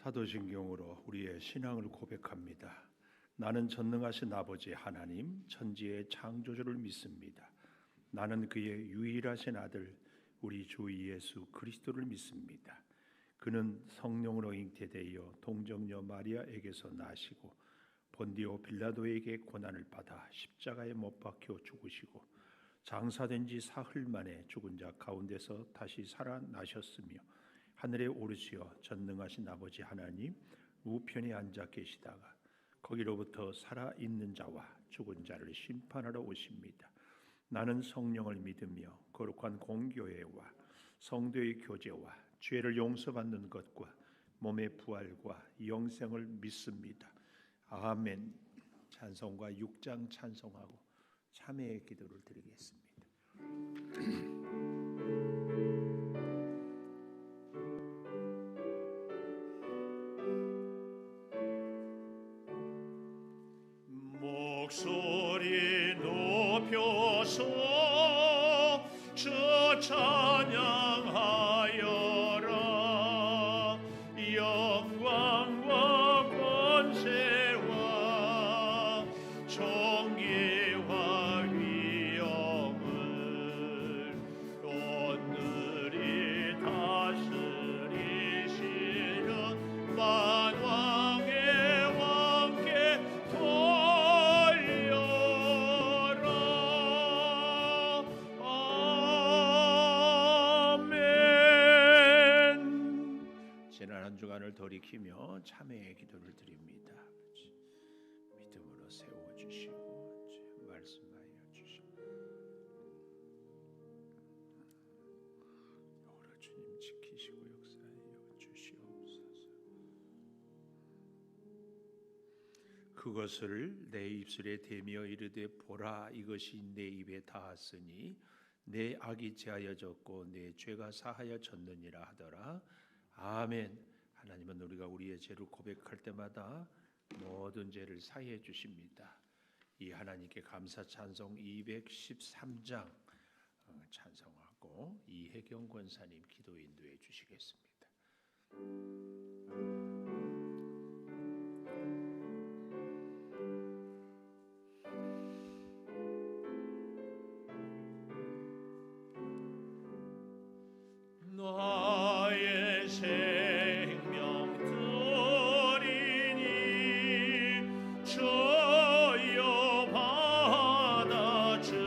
사도신경으로 우리의 신앙을 고백합니다. 나는 전능하신 아버지 하나님 천지의 창조주를 믿습니다. 나는 그의 유일하신 아들 우리 주 예수 그리스도를 믿습니다. 그는 성령으로 잉태되어 동정녀 마리아에게서 나시고 본디오 빌라도에게 고난을 받아 십자가에 못 박혀 죽으시고 장사된 지 사흘 만에 죽은 자 가운데서 다시 살아나셨으며 하늘에 오르시어 전능하신 아버지 하나님 우편에 앉아 계시다가 거기로부터 살아있는 자와 죽은 자를 심판하러 오십니다. 나는 성령을 믿으며 거룩한 공교회와 성도의 교제와 죄를 용서받는 것과 몸의 부활과 영생을 믿습니다. 아멘. 찬송가 6장 찬송하고 참회의 기도를 드리겠습니다. 목소리 높여서 주 찬양하여라. 영광과 권세와 존귀와 위엄을 오늘이 다스리시는 만왕의 왕께 지난 한 주간을 돌이키며 참회의 기도를 드립니다. 아버지, 믿음으로 세워주시고 말씀하여 주시고 오라 주님 지키시고 역사하여 주시옵소서. 그것을 내 입술에 대며 이르되 보라 이것이 내 입에 닿았으니 내 악이 제하여졌고 내 죄가 사하여졌느니라 하더라. 아멘. 하나님은 우리가 우리의 죄를 고백할 때마다 모든 죄를 사해 주십니다. 이 하나님께 감사 찬송 213장 찬송하고 이혜경 권사님 기도 인도해 주시겠습니다. 나의 생명 드리니 주여 받아주셔서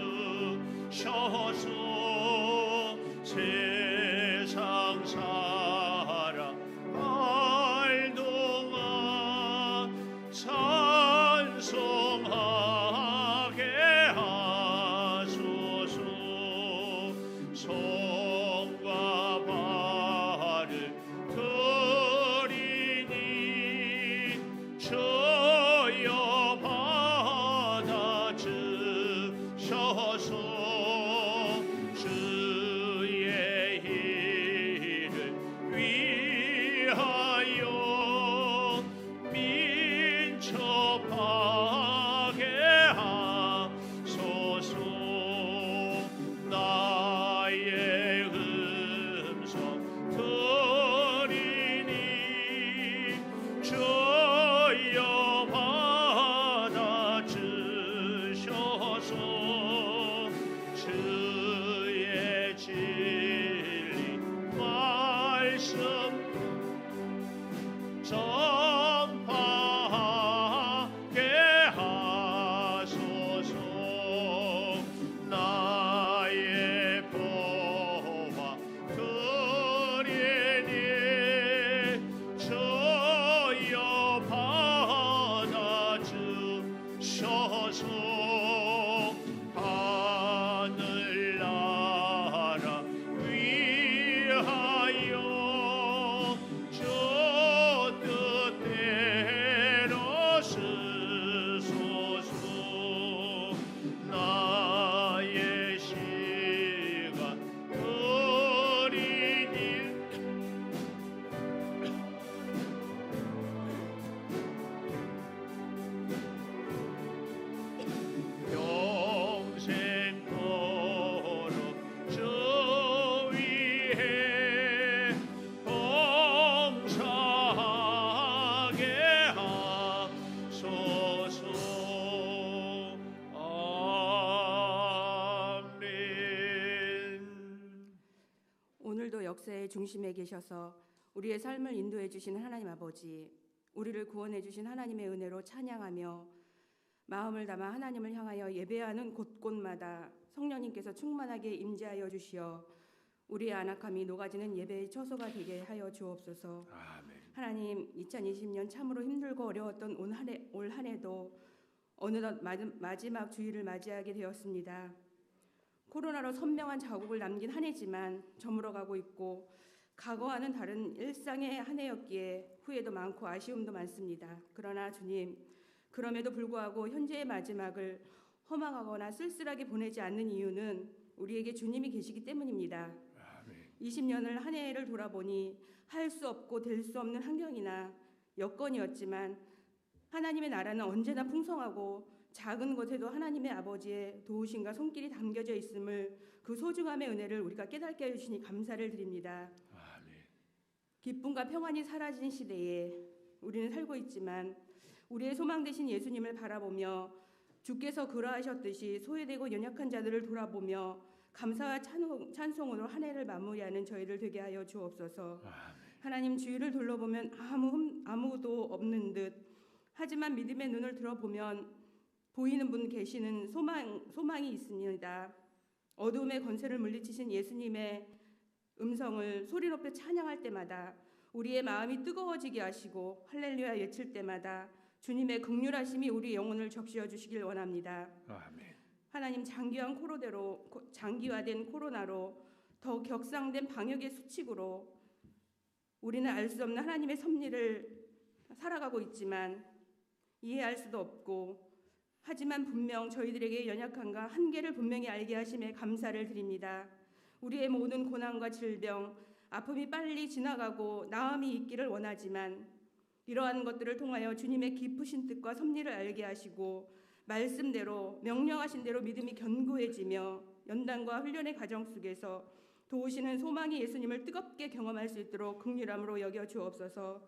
세상 사랑하여 중심에 계셔서 우리의 삶을 인도해 주시는 하나님 아버지, 우리를 구원해 주신 하나님의 은혜로 찬양하며 마음을 담아 하나님을 향하여 예배하는 곳곳마다 성령님께서 충만하게 임재하여 주시어 우리의 안악함이 녹아지는 예배의 처소가 되게 하여 주옵소서. 아멘. 하나님, 2020년 참으로 힘들고 어려웠던 올 한 해도 어느덧 마지막 주일을 맞이하게 되었습니다. 코로나로 선명한 자국을 남긴 한 해지만 저물어가고 있고 과거와는 다른 일상의 한 해였기에 후회도 많고 아쉬움도 많습니다. 그러나 주님, 그럼에도 불구하고 현재의 마지막을 허망하거나 쓸쓸하게 보내지 않는 이유는 우리에게 주님이 계시기 때문입니다. 20년을 한 해를 돌아보니 할 수 없고 될 수 없는 환경이나 여건이었지만 하나님의 나라는 언제나 풍성하고 작은 것에도 하나님의 아버지의 도우심과 손길이 담겨져 있음을 그 소중함의 은혜를 우리가 깨닫게 해주시니 감사를 드립니다. 아멘. 기쁨과 평안이 사라진 시대에 우리는 살고 있지만 우리의 소망 되신 예수님을 바라보며 주께서 그러하셨듯이 소외되고 연약한 자들을 돌아보며 감사와 찬송으로 한 해를 마무리하는 저희를 되게 하여 주옵소서. 아멘. 하나님, 주위를 둘러보면 아무도 없는 듯 하지만 믿음의 눈을 들어보면 보이는 분 계시는 소망이 있습니다. 어두움의 권세를 물리치신 예수님의 음성을 소리 높여 찬양할 때마다 우리의 마음이 뜨거워지게 하시고 할렐루야 외칠 때마다 주님의 긍휼하심이 우리 영혼을 적시어 주시길 원합니다. 아멘. 하나님, 장기화된 코로나로 더 격상된 방역의 수칙으로 우리는 알 수 없는 하나님의 섭리를 살아가고 있지만 이해할 수도 없고 하지만 분명 저희들에게 연약함과 한계를 분명히 알게 하심에 감사를 드립니다. 우리의 모든 고난과 질병, 아픔이 빨리 지나가고 나음이 있기를 원하지만 이러한 것들을 통하여 주님의 깊으신 뜻과 섭리를 알게 하시고 말씀대로 명령하신 대로 믿음이 견고해지며 연단과 훈련의 과정 속에서 도우시는 소망의 예수님을 뜨겁게 경험할 수 있도록 긍휼함으로 여겨 주옵소서.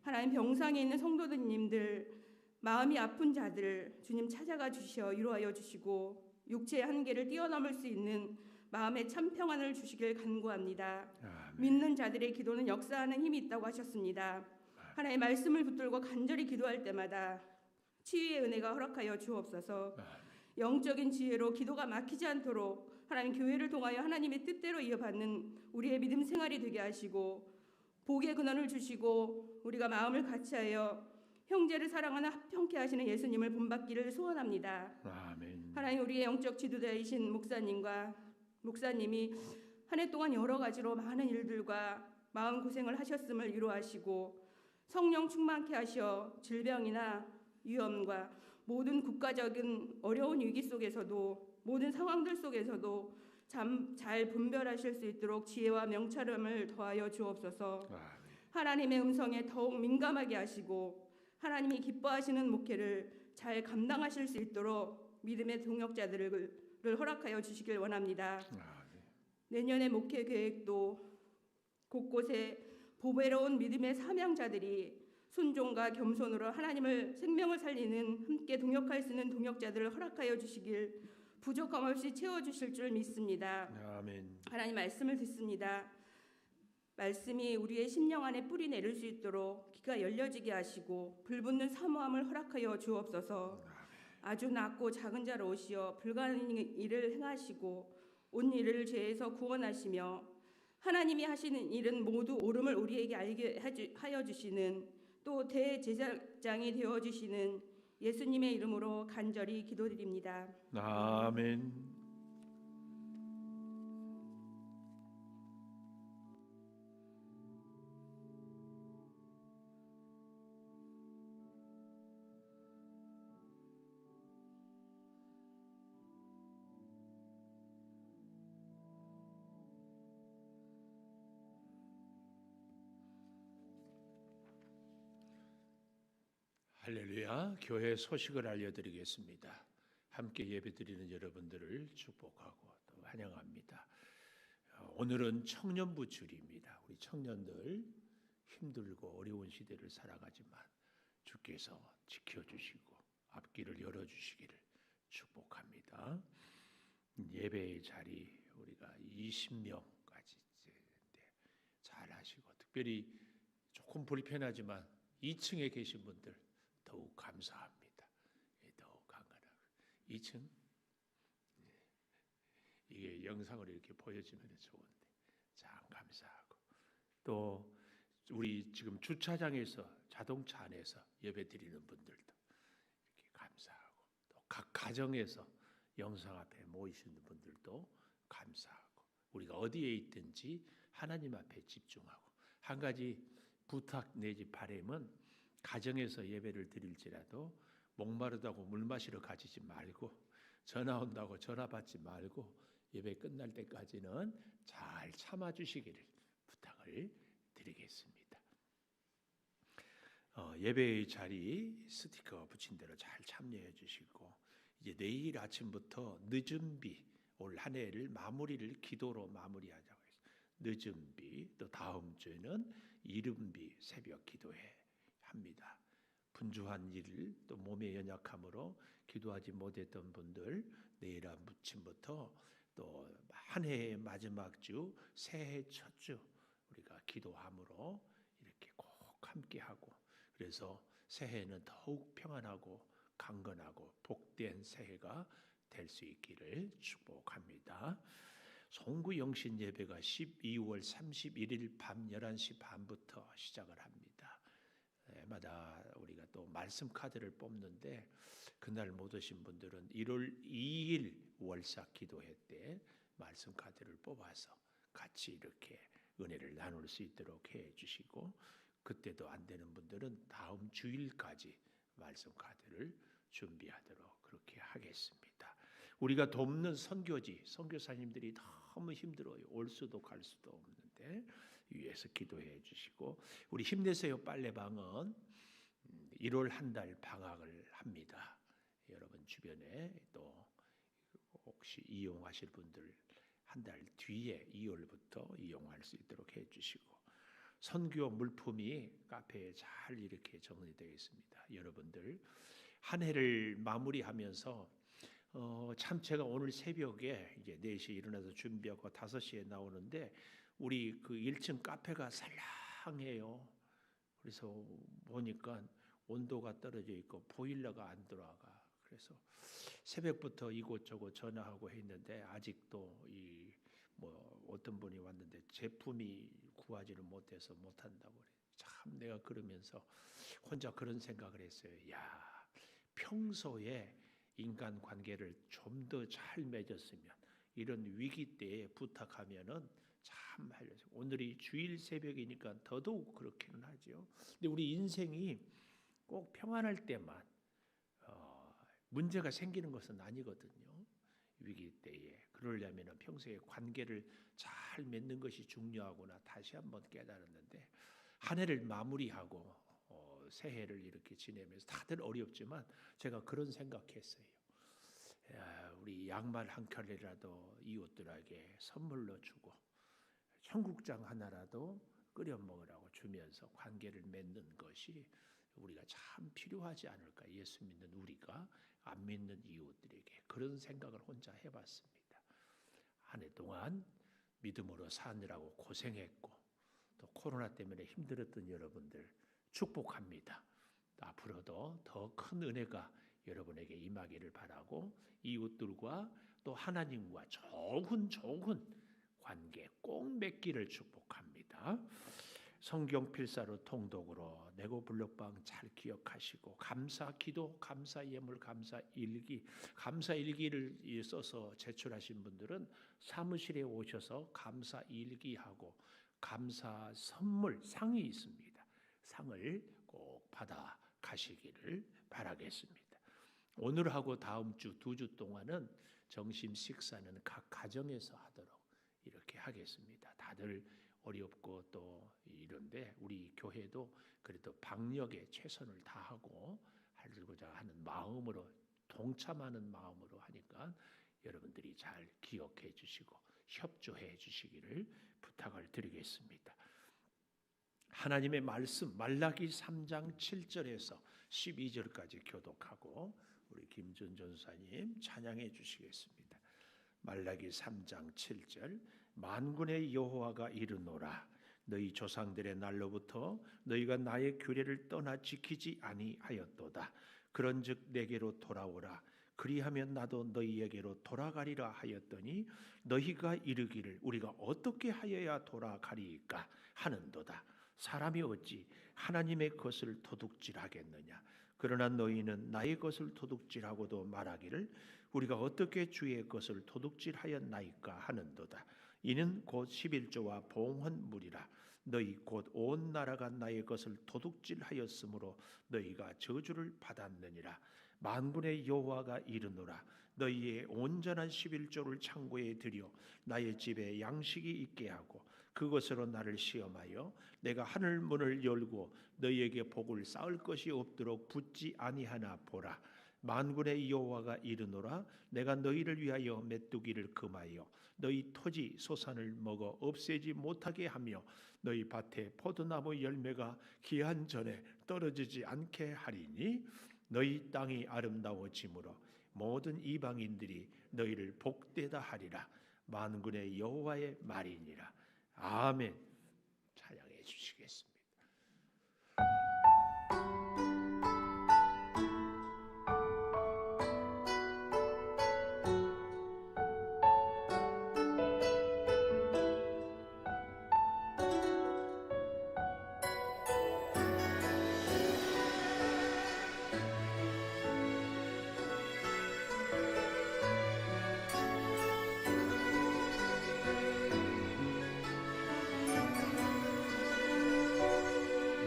하나님, 병상에 있는 성도님들, 마음이 아픈 자들 주님 찾아가 주시어 위로하여 주시고 육체의 한계를 뛰어넘을 수 있는 마음의 참 평안을 주시길 간구합니다. 아멘. 믿는 자들의 기도는 역사하는 힘이 있다고 하셨습니다. 하나님의 말씀을 붙들고 간절히 기도할 때마다 치유의 은혜가 허락하여 주옵소서. 영적인 지혜로 기도가 막히지 않도록 하나님, 교회를 통하여 하나님의 뜻대로 이어받는 우리의 믿음 생활이 되게 하시고 복의 근원을 주시고 우리가 마음을 같이하여 형제를 사랑하는 합평케 하시는 예수님을 본받기를 소원합니다. 아멘. 하나님, 우리의 영적 지도자이신 목사님이 한 해 동안 여러 가지로 많은 일들과 마음고생을 하셨음을 위로하시고 성령 충만케 하시어 질병이나 위험과 모든 국가적인 어려운 위기 속에서도 모든 상황들 속에서도 잘 분별하실 수 있도록 지혜와 명철함을 더하여 주옵소서. 하나님의 음성에 더욱 민감하게 하시고 하나님이 기뻐하시는 목회를 잘 감당하실 수 있도록 믿음의 동역자들을 허락하여 주시길 원합니다. 내년의 목회 계획도 곳곳에 보배로운 믿음의 사명자들이 순종과 겸손으로 하나님을 생명을 살리는 함께 동역할 수 있는 동역자들을 허락하여 주시길 부족함 없이 채워주실 줄 믿습니다. 아멘. 하나님, 말씀을 듣습니다. 말씀이 우리의 심령 안에 뿌리 내릴 수 있도록 귀가 열려지게 하시고 불붙는 사모함을 허락하여 주옵소서. 아주 낮고 작은 자로 오시어 불가능한 일을 행하시고 온 일을 죄에서 구원하시며 하나님이 하시는 일은 모두 옳음을 우리에게 알게 하여 주시는 또 대제사장이 되어주시는 예수님의 이름으로 간절히 기도드립니다. 아멘. 할렐루야. 교회 소식을 알려드리겠습니다. 함께 예배드리는 여러분들을 축복하고 또 환영합니다. 오늘은 청년부 주일입니다. 우리 청년들 힘들고 어려운 시대를 살아가지만 주께서 지켜주시고 앞길을 열어주시기를 축복합니다. 예배의 자리 우리가 20명까지 잘 하시고, 특별히 조금 불편하지만 2층에 계신 분들 더욱 감사합니다. 더욱 강건하고 2층 이게 영상으로 이렇게 보여지면 좋은데 참 감사하고, 또 우리 지금 주차장에서 자동차 안에서 예배드리는 분들도 이렇게 감사하고, 또 각 가정에서 영상 앞에 모이시는 분들도 감사하고, 우리가 어디에 있든지 하나님 앞에 집중하고, 한 가지 부탁 내지 바람은 가정에서 예배를 드릴지라도 목마르다고 물 마시러 가지지 말고, 전화 온다고 전화 받지 말고 예배 끝날 때까지는 잘 참아주시기를 부탁을 드리겠습니다. 예배의 자리 스티커 붙인 대로 잘 참여해 주시고, 이제 내일 아침부터 늦은 비, 올 한 해를 마무리를 기도로 마무리하자고 해서 늦은 비, 또 다음 주에는 이른 비 새벽 기도회 합니다. 분주한 일, 또 몸의 연약함으로 기도하지 못했던 분들, 내일 아침부터 또 한 해의 마지막 주, 새해 첫 주 우리가 기도함으로 이렇게 꼭 함께하고, 그래서 새해는 더욱 평안하고 강건하고 복된 새해가 될 수 있기를 축복합니다. 송구 영신 예배가 12월 31일 밤 11시 반부터 시작을 합니다. 마다 우리가 또 말씀 카드를 뽑는데, 그날 못 오신 분들은 1월 2일 월삭 기도회 때 말씀 카드를 뽑아서 같이 이렇게 은혜를 나눌 수 있도록 해 주시고, 그때도 안 되는 분들은 다음 주일까지 말씀 카드를 준비하도록 그렇게 하겠습니다. 우리가 돕는 선교지, 선교사님들이 너무 힘들어요. 올 수도 갈 수도 없는데 위에서 기도해 주시고, 우리 힘내세요 빨래방은 1월 한 달 방학을 합니다. 여러분 주변에 또 혹시 이용하실 분들 한 달 뒤에 2월부터 이용할 수 있도록 해 주시고, 선교 물품이 카페에 잘 이렇게 정리되어 있습니다. 여러분들 한 해를 마무리하면서 참 제가 오늘 새벽에 이제 4시에 일어나서 준비하고 5시에 나오는데, 우리 그 1층 카페가 살랑해요. 그래서 보니까 온도가 떨어져 있고 보일러가 안 들어가. 그래서 새벽부터 이곳저곳 전화하고 했는데 아직도 어떤 분이 왔는데 제품이 구하지를 못해서 못한다고 그래. 참 내가 그러면서 혼자 그런 생각을 했어요. 야, 평소에 인간 관계를 좀 더 잘 맺었으면 이런 위기 때에 부탁하면은 참 하려고. 오늘이 주일 새벽이니까 더더욱 그렇게는 하죠. 근데 우리 인생이 꼭 평안할 때만 문제가 생기는 것은 아니거든요. 위기 때에 그러려면 평소에 관계를 잘 맺는 것이 중요하구나 다시 한번 깨달았는데, 한 해를 마무리하고 새해를 이렇게 지내면서 다들 어렵지만 제가 그런 생각했어요. 우리 양말 한 켤레라도 이웃들에게 선물로 주고 청국장 하나라도 끓여 먹으라고 주면서 관계를 맺는 것이 우리가 참 필요하지 않을까. 예수 믿는 우리가 안 믿는 이웃들에게 그런 생각을 혼자 해봤습니다. 한 해 동안 믿음으로 사느라고 고생했고, 또 코로나 때문에 힘들었던 여러분들 축복합니다. 앞으로도 더 큰 은혜가 여러분에게 임하기를 바라고, 이웃들과 또 하나님과 좋은 관계 꼭 맺기를 축복합니다. 성경 필사로 통독으로 내고 블록방 잘 기억하시고, 감사 기도, 감사 예물, 감사 일기를 써서 제출하신 분들은 사무실에 오셔서 감사 일기하고 감사 선물 상이 있습니다. 상을 꼭 받아 가시기를 바라겠습니다. 오늘하고 다음 주 2주 동안은 점심 식사는 각 가정에서 하도록 이렇게 하겠습니다. 다들 어렵고 또 이런데 우리 교회도 그래도 방역에 최선을 다하고 하려고자 하는 마음으로, 동참하는 마음으로 하니까 여러분들이 잘 기억해 주시고 협조해 주시기를 부탁을 드리겠습니다. 하나님의 말씀 말라기 3장 7절에서 12절까지 교독하고 우리 김준 전사님 찬양해 주시겠습니다. 말라기 3장 7절. 만군의 여호와가 이르노라, 너희 조상들의 날로부터 너희가 나의 규례를 떠나 지키지 아니하였도다. 그런즉 내게로 돌아오라. 그리하면 나도 너희에게로 돌아가리라 하였더니 너희가 이르기를 우리가 어떻게 하여야 돌아가리이까 하는도다. 사람이 어찌 하나님의 것을 도둑질하겠느냐. 그러나 너희는 나의 것을 도둑질하고도 말하기를 우리가 어떻게 주의 것을 도둑질하였나이까 하는도다. 이는 곧 11조와 봉헌물이라. 너희 곧 온 나라가 나의 것을 도둑질하였으므로 너희가 저주를 받았느니라. 만군의 여호와가 이르노라. 너희의 온전한 11조를 창고에 들여 나의 집에 양식이 있게 하고 그것으로 나를 시험하여 내가 하늘 문을 열고 너희에게 복을 쌓을 것이 없도록 붙지 아니하나 보라. 만군의 여호와가 이르노라. 내가 너희를 위하여 메뚜기를 금하여 너희 토지 소산을 먹어 없애지 못하게 하며 너희 밭에 포도나무 열매가 기한 전에 떨어지지 않게 하리니 너희 땅이 아름다워지므로 모든 이방인들이 너희를 복되다 하리라. 만군의 여호와의 말이니라. 아멘. 찬양해 주시겠습니다.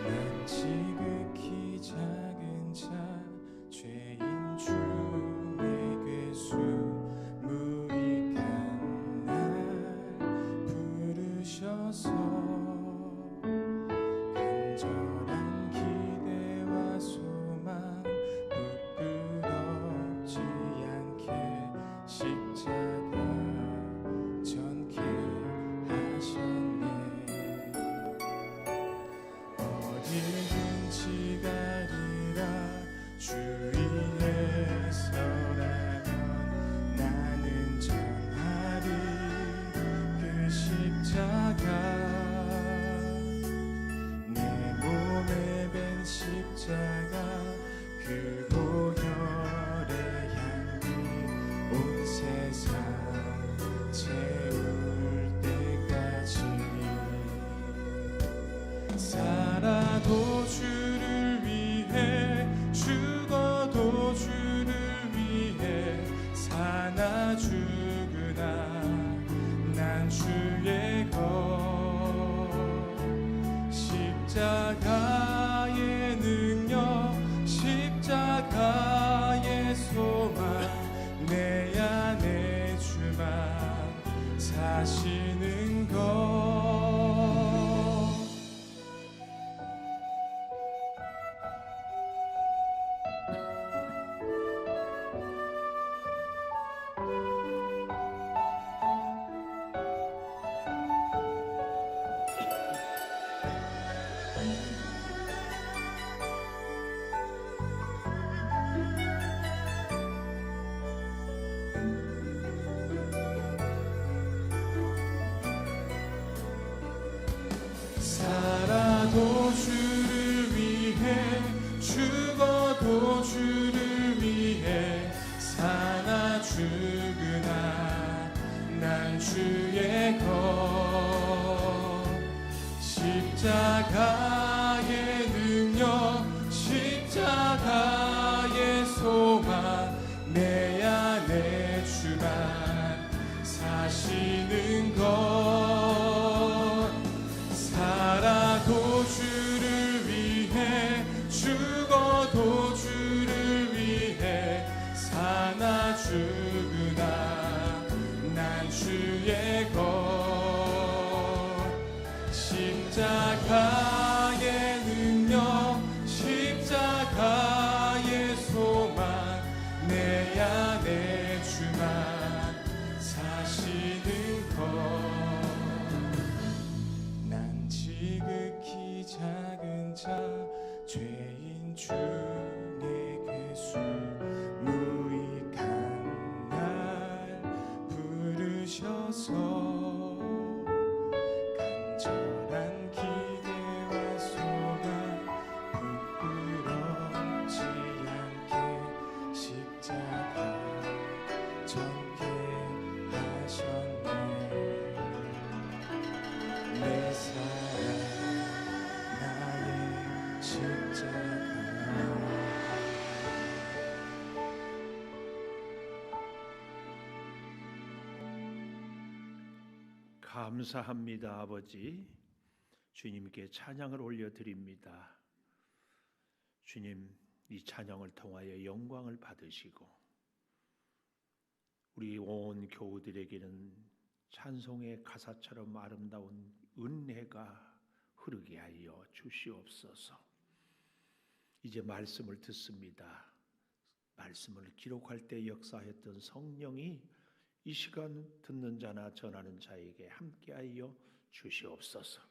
난 지극히 작은 자 죄인 중에 괴수 무익한 날 부르셔서 간절한 기대와 소망 부끄럽지 않게 십자가 전케 하셨네. 어디든지 가리라. 주 위에 서라면 나는 전하리 그 십자가. 내 몸에 밴 십자가 그 보혈의 향기 온 세상 채울 때까지 살아도 주를 위해 죽어도 주를 위해 사나 죽으나 난 주의 것. 십자가의 능력 십자가의 소망 내 안에 주만 사시는 것. 살아도 주를 위해 죽어도 주를 위해 사나 죽으나 난 주의 것. 십자가의 능력 십자가의 소망 내 안에 주만 사시는 것. 살아도 주를 위해 죽어도 주를 위해 사나 죽으나 난 주의 것. 십자가의 능력 십자가의 소망 내 안에 주만 사시는 것. 난 지극히 작은 자 죄인 중에 괴수 무익한 날 부르셔서 간절한 감사합니다, 아버지. 주님께 찬양을 올려드립니다. 주님, 이 찬양을 통하여 영광을 받으시고 우리 온 교우들에게는 찬송의 가사처럼 아름다운 은혜가 흐르게 하여 주시옵소서. 이제 말씀을 듣습니다. 말씀을 기록할 때 역사했던 성령이 이 시간 듣는 자나 전하는 자에게 함께하여 주시옵소서.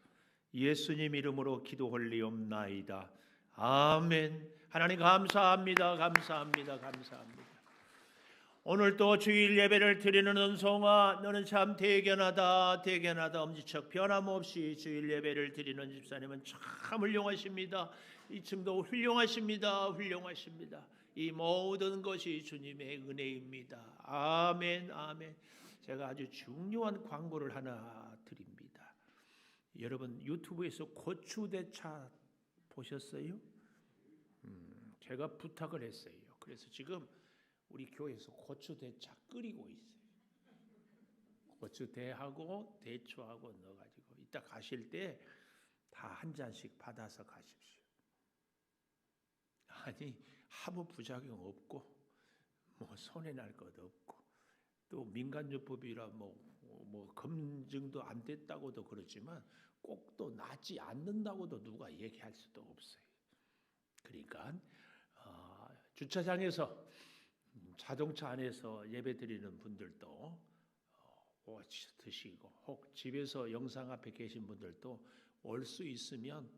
예수님 이름으로 기도하리옵나이다. 아멘. 하나님 감사합니다. 감사합니다. 감사합니다. 오늘 또 주일 예배를 드리는 은송아, 너는 참 대견하다. 대견하다. 엄지척 변함없이 주일 예배를 드리는 집사님은 참 훌륭하십니다. 이 층도 훌륭하십니다. 훌륭하십니다. 이 모든 것이 주님의 은혜입니다. 아멘. 아멘. 제가 아주 중요한 광고를 하나 드립니다. 여러분 유튜브에서 고추대차 보셨어요? 제가 부탁을 했어요. 그래서 지금 우리 교회에서 고추대차 끓이고 있어요. 고추대하고 대추하고 넣어가지고 이따 가실 때 다 한 잔씩 받아서 가십시오. 아니 아무 부작용 없고 뭐 손해 날 것 없고 또 민간요법이라 뭐 검증도 안 됐다고도 그렇지만 꼭 또 낫지 않는다고도 누가 얘기할 수도 없어요. 그러니까 주차장에서 자동차 안에서 예배드리는 분들도 드시고 혹 집에서 영상 앞에 계신 분들도 올 수 있으면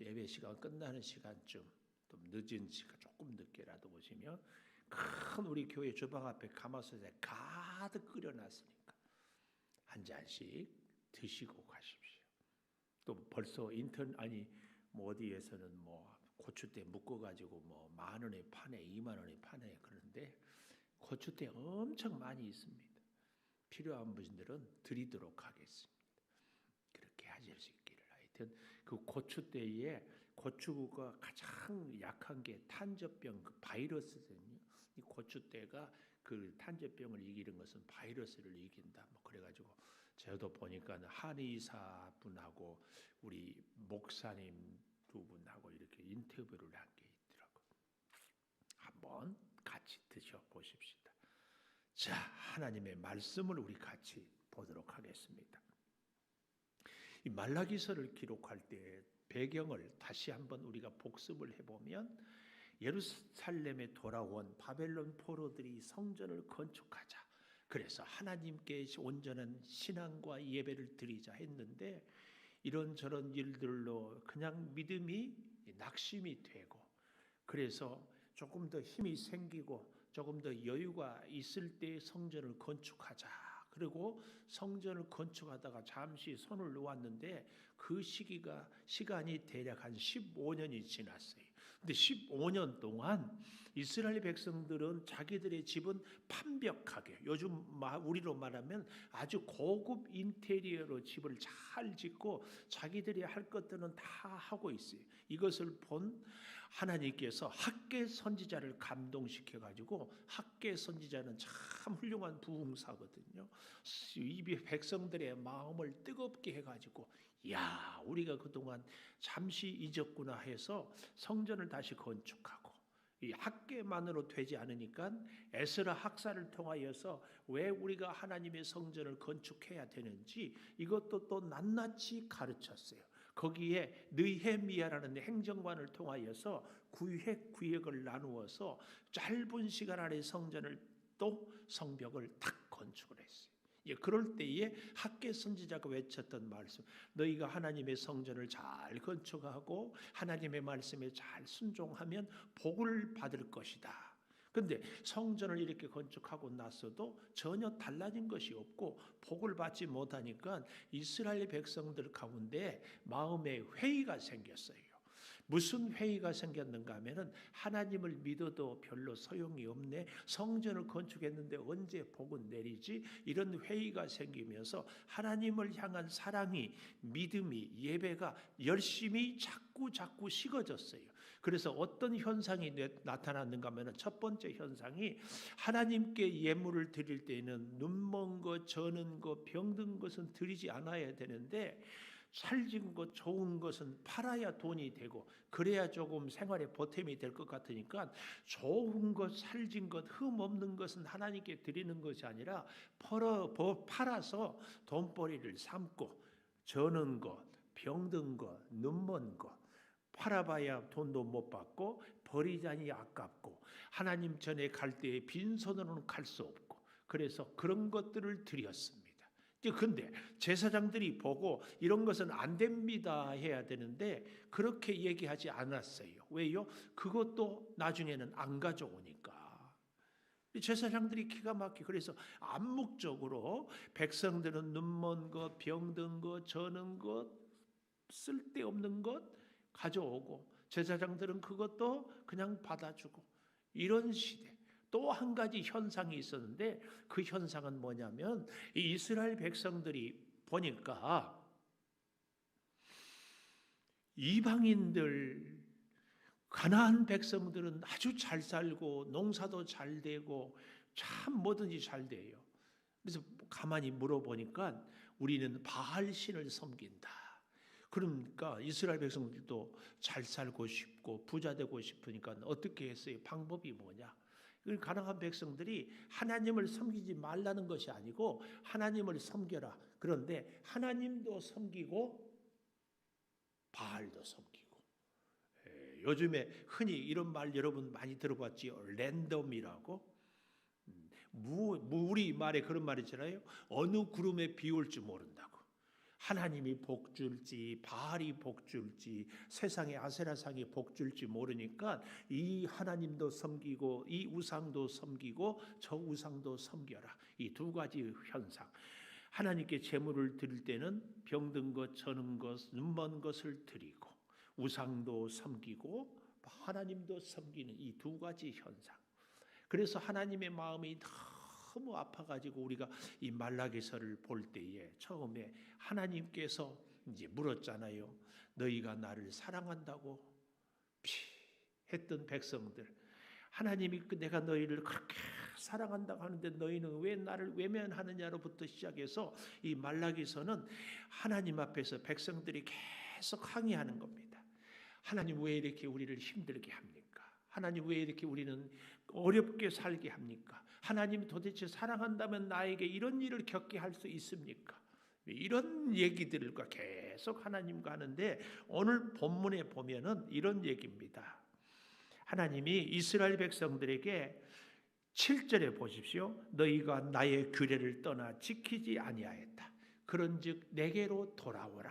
예배 시간 끝나는 시간쯤 좀 늦은 시간 조금 늦게라도 오시면 큰 우리 교회 주방 앞에 가마솥에 가득 끓여놨으니까 한 잔씩 드시고 가십시오. 또 벌써 어디에서는 고추대 묶어가지고 10,000원에 파네, 20,000원에 파네 그런데 고추대 엄청 많이 있습니다. 필요한 분들은 드리도록 하겠습니다. 그렇게 하실 수 있기를. 하여튼 그 고추대에 고추가 가장 약한 게 탄저병 그 바이러스거든요. 이 고추대가 그 탄저병을 이기는 것은 바이러스를 이긴다. 그래가지고 저도 보니까 한의사 분하고 우리 목사님 두 분하고 이렇게 인터뷰를 한 게 있더라고요. 한번 같이 드셔보십시다. 자, 하나님의 말씀을 우리 같이 보도록 하겠습니다. 이 말라기서를 기록할 때 배경을 다시 한번 우리가 복습을 해보면 예루살렘에 돌아온 바벨론 포로들이 성전을 건축하자. 그래서 하나님께 온전한 신앙과 예배를 드리자 했는데 이런저런 일들로 그냥 믿음이 낙심이 되고 그래서 조금 더 힘이 생기고 조금 더 여유가 있을 때 성전을 건축하자. 그리고 성전을 건축하다가 잠시 손을 놓았는데 그 시간이 대략 한 15년이 지났어요. 근데 15년 동안 이스라엘 백성들은 자기들의 집은 판벽하게 요즘 우리로 말하면 아주 고급 인테리어로 집을 잘 짓고 자기들이 할 것들은 다 하고 있어요. 이것을 본 하나님께서 학개 선지자를 감동시켜 가지고 학개 선지자는 참 훌륭한 부흥사거든요. 이 백성들의 마음을 뜨겁게 해 가지고 야, 우리가 그동안 잠시 잊었구나 해서 성전을 다시 건축하고 이 학계만으로 되지 않으니까 에스라 학사를 통하여서 왜 우리가 하나님의 성전을 건축해야 되는지 이것도 또 낱낱이 가르쳤어요. 거기에 느헤미야라는 행정관을 통하여서 구역을 나누어서 짧은 시간 안에 성전을 또 성벽을 탁 건축을 했어요. 그럴 때에 학개 선지자가 외쳤던 말씀, 너희가 하나님의 성전을 잘 건축하고 하나님의 말씀에 잘 순종하면 복을 받을 것이다. 그런데 성전을 이렇게 건축하고 나서도 전혀 달라진 것이 없고 복을 받지 못하니까 이스라엘 백성들 가운데 마음에 회의가 생겼어요. 무슨 회의가 생겼는가 하면은 하나님을 믿어도 별로 소용이 없네. 성전을 건축했는데 언제 복은 내리지? 이런 회의가 생기면서 하나님을 향한 사랑이 믿음이 예배가 열심히 자꾸 식어졌어요. 그래서 어떤 현상이 나타났는가 하면 첫 번째 현상이 하나님께 예물을 드릴 때에는 눈먼 것, 저는 것, 병든 것은 드리지 않아야 되는데 살진 것, 좋은 것은 팔아야 돈이 되고 그래야 조금 생활에 보탬이 될 것 같으니까 좋은 것, 살진 것, 흠 없는 것은 하나님께 드리는 것이 아니라 팔아서 돈벌이를 삼고 저는 것, 병든 것, 눈먼 것 팔아봐야 돈도 못 받고 버리자니 아깝고 하나님 전에 갈 때에 빈손으로는 갈 수 없고 그래서 그런 것들을 드렸습니다. 근데 제사장들이 보고 이런 것은 안 됩니다 해야 되는데 그렇게 얘기하지 않았어요. 왜요? 그것도 나중에는 안 가져오니까. 제사장들이 기가 막히게 그래서 암묵적으로 백성들은 눈먼 것, 병든 것, 저는 것, 쓸데없는 것 가져오고 제사장들은 그것도 그냥 받아주고 이런 시대. 또 한 가지 현상이 있었는데 그 현상은 뭐냐면 이 이스라엘 백성들이 보니까 이방인들 가나안 백성들은 아주 잘 살고 농사도 잘 되고 참 뭐든지 잘 돼요. 그래서 가만히 물어보니까 우리는 바알 신을 섬긴다. 그러니까 이스라엘 백성들도 잘 살고 싶고 부자 되고 싶으니까 어떻게 했어요? 방법이 뭐냐? 가나안 백성들이 하나님을 섬기지 말라는 것이 아니고 하나님을 섬겨라. 그런데 하나님도 섬기고 바알도 섬기고. 요즘에 흔히 이런 말 여러분 많이 들어봤지요. 랜덤이라고. 우리 말에 그런 말 있잖아요. 어느 구름에 비 올지 모른다고. 하나님이 복 줄지 바알이 복 줄지 세상의 아세라상이 복 줄지 모르니까 이 하나님도 섬기고 이 우상도 섬기고 저 우상도 섬겨라. 이 두 가지 현상. 하나님께 제물을 드릴 때는 병든 것, 저는 것, 눈먼 것을 드리고 우상도 섬기고 하나님도 섬기는 이 두 가지 현상. 그래서 하나님의 마음이 너무 아파가지고 우리가 이 말라기서를 볼 때에 처음에 하나님께서 이제 물었잖아요. 너희가 나를 사랑한다고 했던 백성들. 하나님이 내가 너희를 그렇게 사랑한다고 하는데 너희는 왜 나를 외면하느냐로부터 시작해서 이 말라기서는 하나님 앞에서 백성들이 계속 항의하는 겁니다. 하나님 왜 이렇게 우리를 힘들게 합니까? 하나님 왜 이렇게 우리는 어렵게 살게 합니까? 하나님이 도대체 사랑한다면 나에게 이런 일을 겪게 할 수 있습니까? 이런 얘기들과 계속 하나님과 하는데 오늘 본문에 보면은 이런 얘기입니다. 하나님이 이스라엘 백성들에게 7절에 보십시오. 너희가 나의 규례를 떠나 지키지 아니하였다. 그런즉 내게로 돌아오라.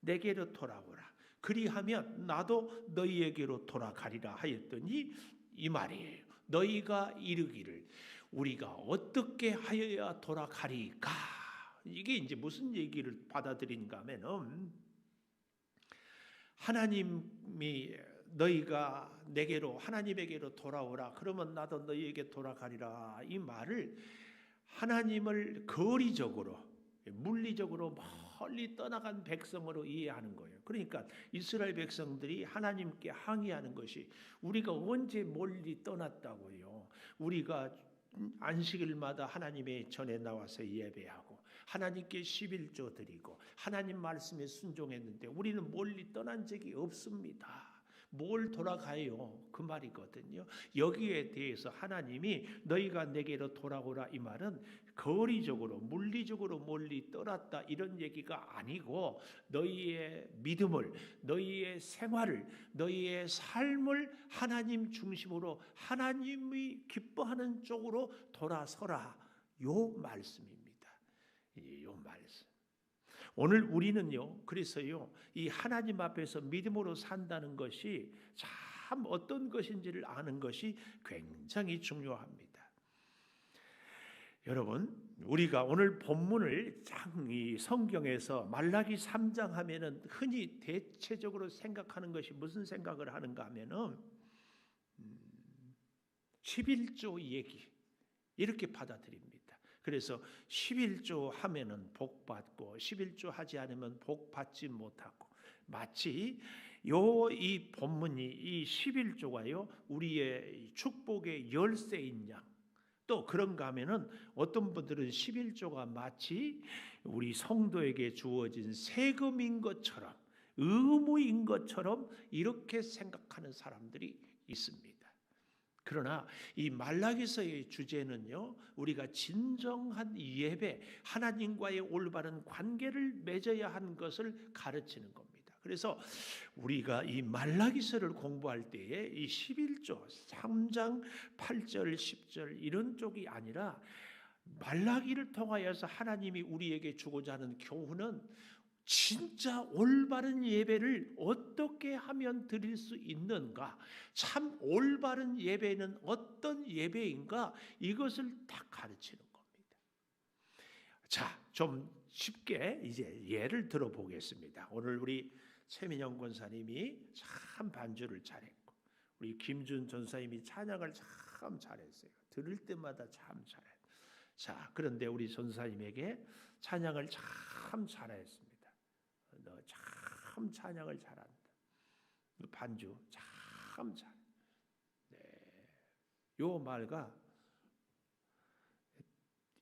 내게로 돌아오라. 그리하면 나도 너희에게로 돌아가리라 하였더니 이 말이에요. 너희가 이르기를 우리가 어떻게 하여야 돌아가리까? 이게 이제 무슨 얘기를 받아들인가 하면은 하나님이 너희가 내게로 하나님에게로 돌아오라. 그러면 나도 너희에게 돌아가리라. 이 말을 하나님을 거리적으로 물리적으로 멀리 떠나간 백성으로 이해하는 거예요. 그러니까 이스라엘 백성들이 하나님께 항의하는 것이 우리가 언제 멀리 떠났다고요. 우리가 안식일마다 하나님의 전에 나와서 예배하고 하나님께 11조 드리고 하나님 말씀에 순종했는데 우리는 멀리 떠난 적이 없습니다. 뭘 돌아가요? 그 말이거든요. 여기에 대해서 하나님이 너희가 내게로 돌아오라 이 말은 거리적으로 물리적으로 멀리 떠났다 이런 얘기가 아니고 너희의 믿음을 너희의 생활을 너희의 삶을 하나님 중심으로 하나님이 기뻐하는 쪽으로 돌아서라 요 말씀입니다. 요 말씀. 오늘 우리는요, 그래서요, 이 하나님 앞에서 믿음으로 산다는 것이 참 어떤 것인지를 아는 것이 굉장히 중요합니다. 여러분, 우리가 오늘 본문을 이 성경에서 말라기 3장 하면은 흔히 대체적으로 생각하는 것이 무슨 생각을 하는가 하면은 11조 얘기 이렇게 받아들입니다. 그래서 11조 하면은 복 받고 11조 하지 않으면 복 받지 못하고 마치 이 본문이 이 11조가요 우리의 축복의 열쇠인 양. 또 그런가 하면은 어떤 분들은 11조가 마치 우리 성도에게 주어진 세금인 것처럼, 의무인 것처럼 이렇게 생각하는 사람들이 있습니다. 그러나 이 말라기서의 주제는요, 우리가 진정한 예배, 하나님과의 올바른 관계를 맺어야 하는 것을 가르치는 겁니다. 그래서 우리가 이 말라기서를 공부할 때에 이 11조 3장 8절 10절 이런 쪽이 아니라 말라기를 통하여서 하나님이 우리에게 주고자 하는 교훈은 진짜 올바른 예배를 어떻게 하면 드릴 수 있는가, 참 올바른 예배는 어떤 예배인가, 이것을 다 가르치는 겁니다. 자, 좀 쉽게 이제 예를 들어보겠습니다. 오늘 우리 최민영 권사님이 참 반주를 잘했고, 우리 김준 전사님이 찬양을 참 잘했어요. 들을 때마다 참 잘해요. 자, 그런데 우리 전사님에게 찬양을 참 잘했습니다. 너 참 찬양을 잘한다. 반주 참 잘해. 네. 요 말과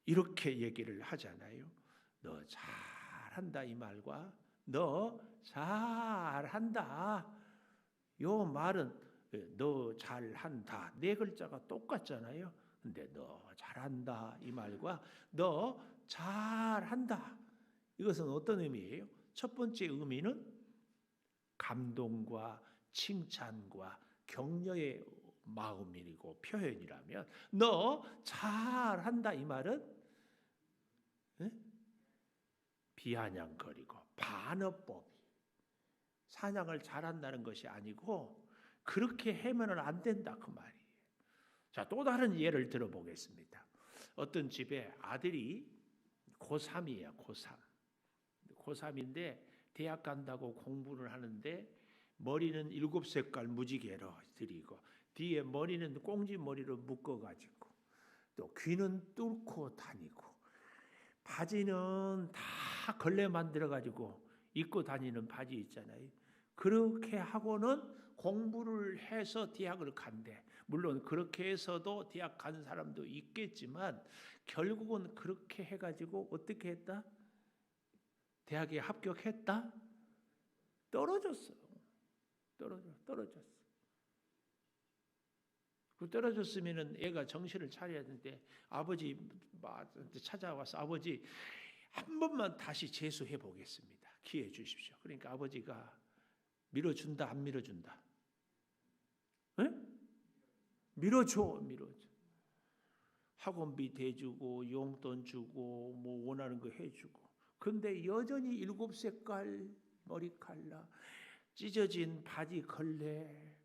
이렇게 얘기를 하잖아요. 너 잘한다 이 말과 너 잘한다 요 말은 너 잘한다 네 글자가 똑같잖아요. 근데 너 잘한다 이 말과 너 잘한다 이것은 어떤 의미예요? 첫 번째 의미는 감동과 칭찬과 격려의 마음이고 표현이라면, 너 잘한다 이 말은 비아냥거리고 반어법이, 사냥을 잘한다는 것이 아니고 그렇게 하면 안 된다 그 말이에요. 자, 또 다른 예를 들어보겠습니다. 어떤 집에 아들이 고3이에요. 고3인데 대학 간다고 공부를 하는데 머리는 7색깔 무지개로 들이고 뒤에 머리는 꽁지 머리로 묶어가지고 또 귀는 뚫고 다니고 바지는 다 걸레 만들어가지고 입고 다니는 바지 있잖아요. 그렇게 하고는 공부를 해서 대학을 간대. 물론 그렇게 해서도 대학 간 사람도 있겠지만 결국은 그렇게 해가지고 어떻게 했다? 대학에 합격했다? 떨어졌어. 떨어졌어. 그 떨어졌으면은 애가 정신을 차려야 되는데 아버지한테 찾아와서 아버지 한 번만 다시 재수해 보겠습니다. 기회 주십시오. 그러니까 아버지가 밀어준다 안 밀어준다? 에? 밀어줘. 학원비 대주고 용돈 주고 뭐 원하는 거 해주고. 근데 여전히 7색깔 머리칼라, 찢어진 바지 걸레,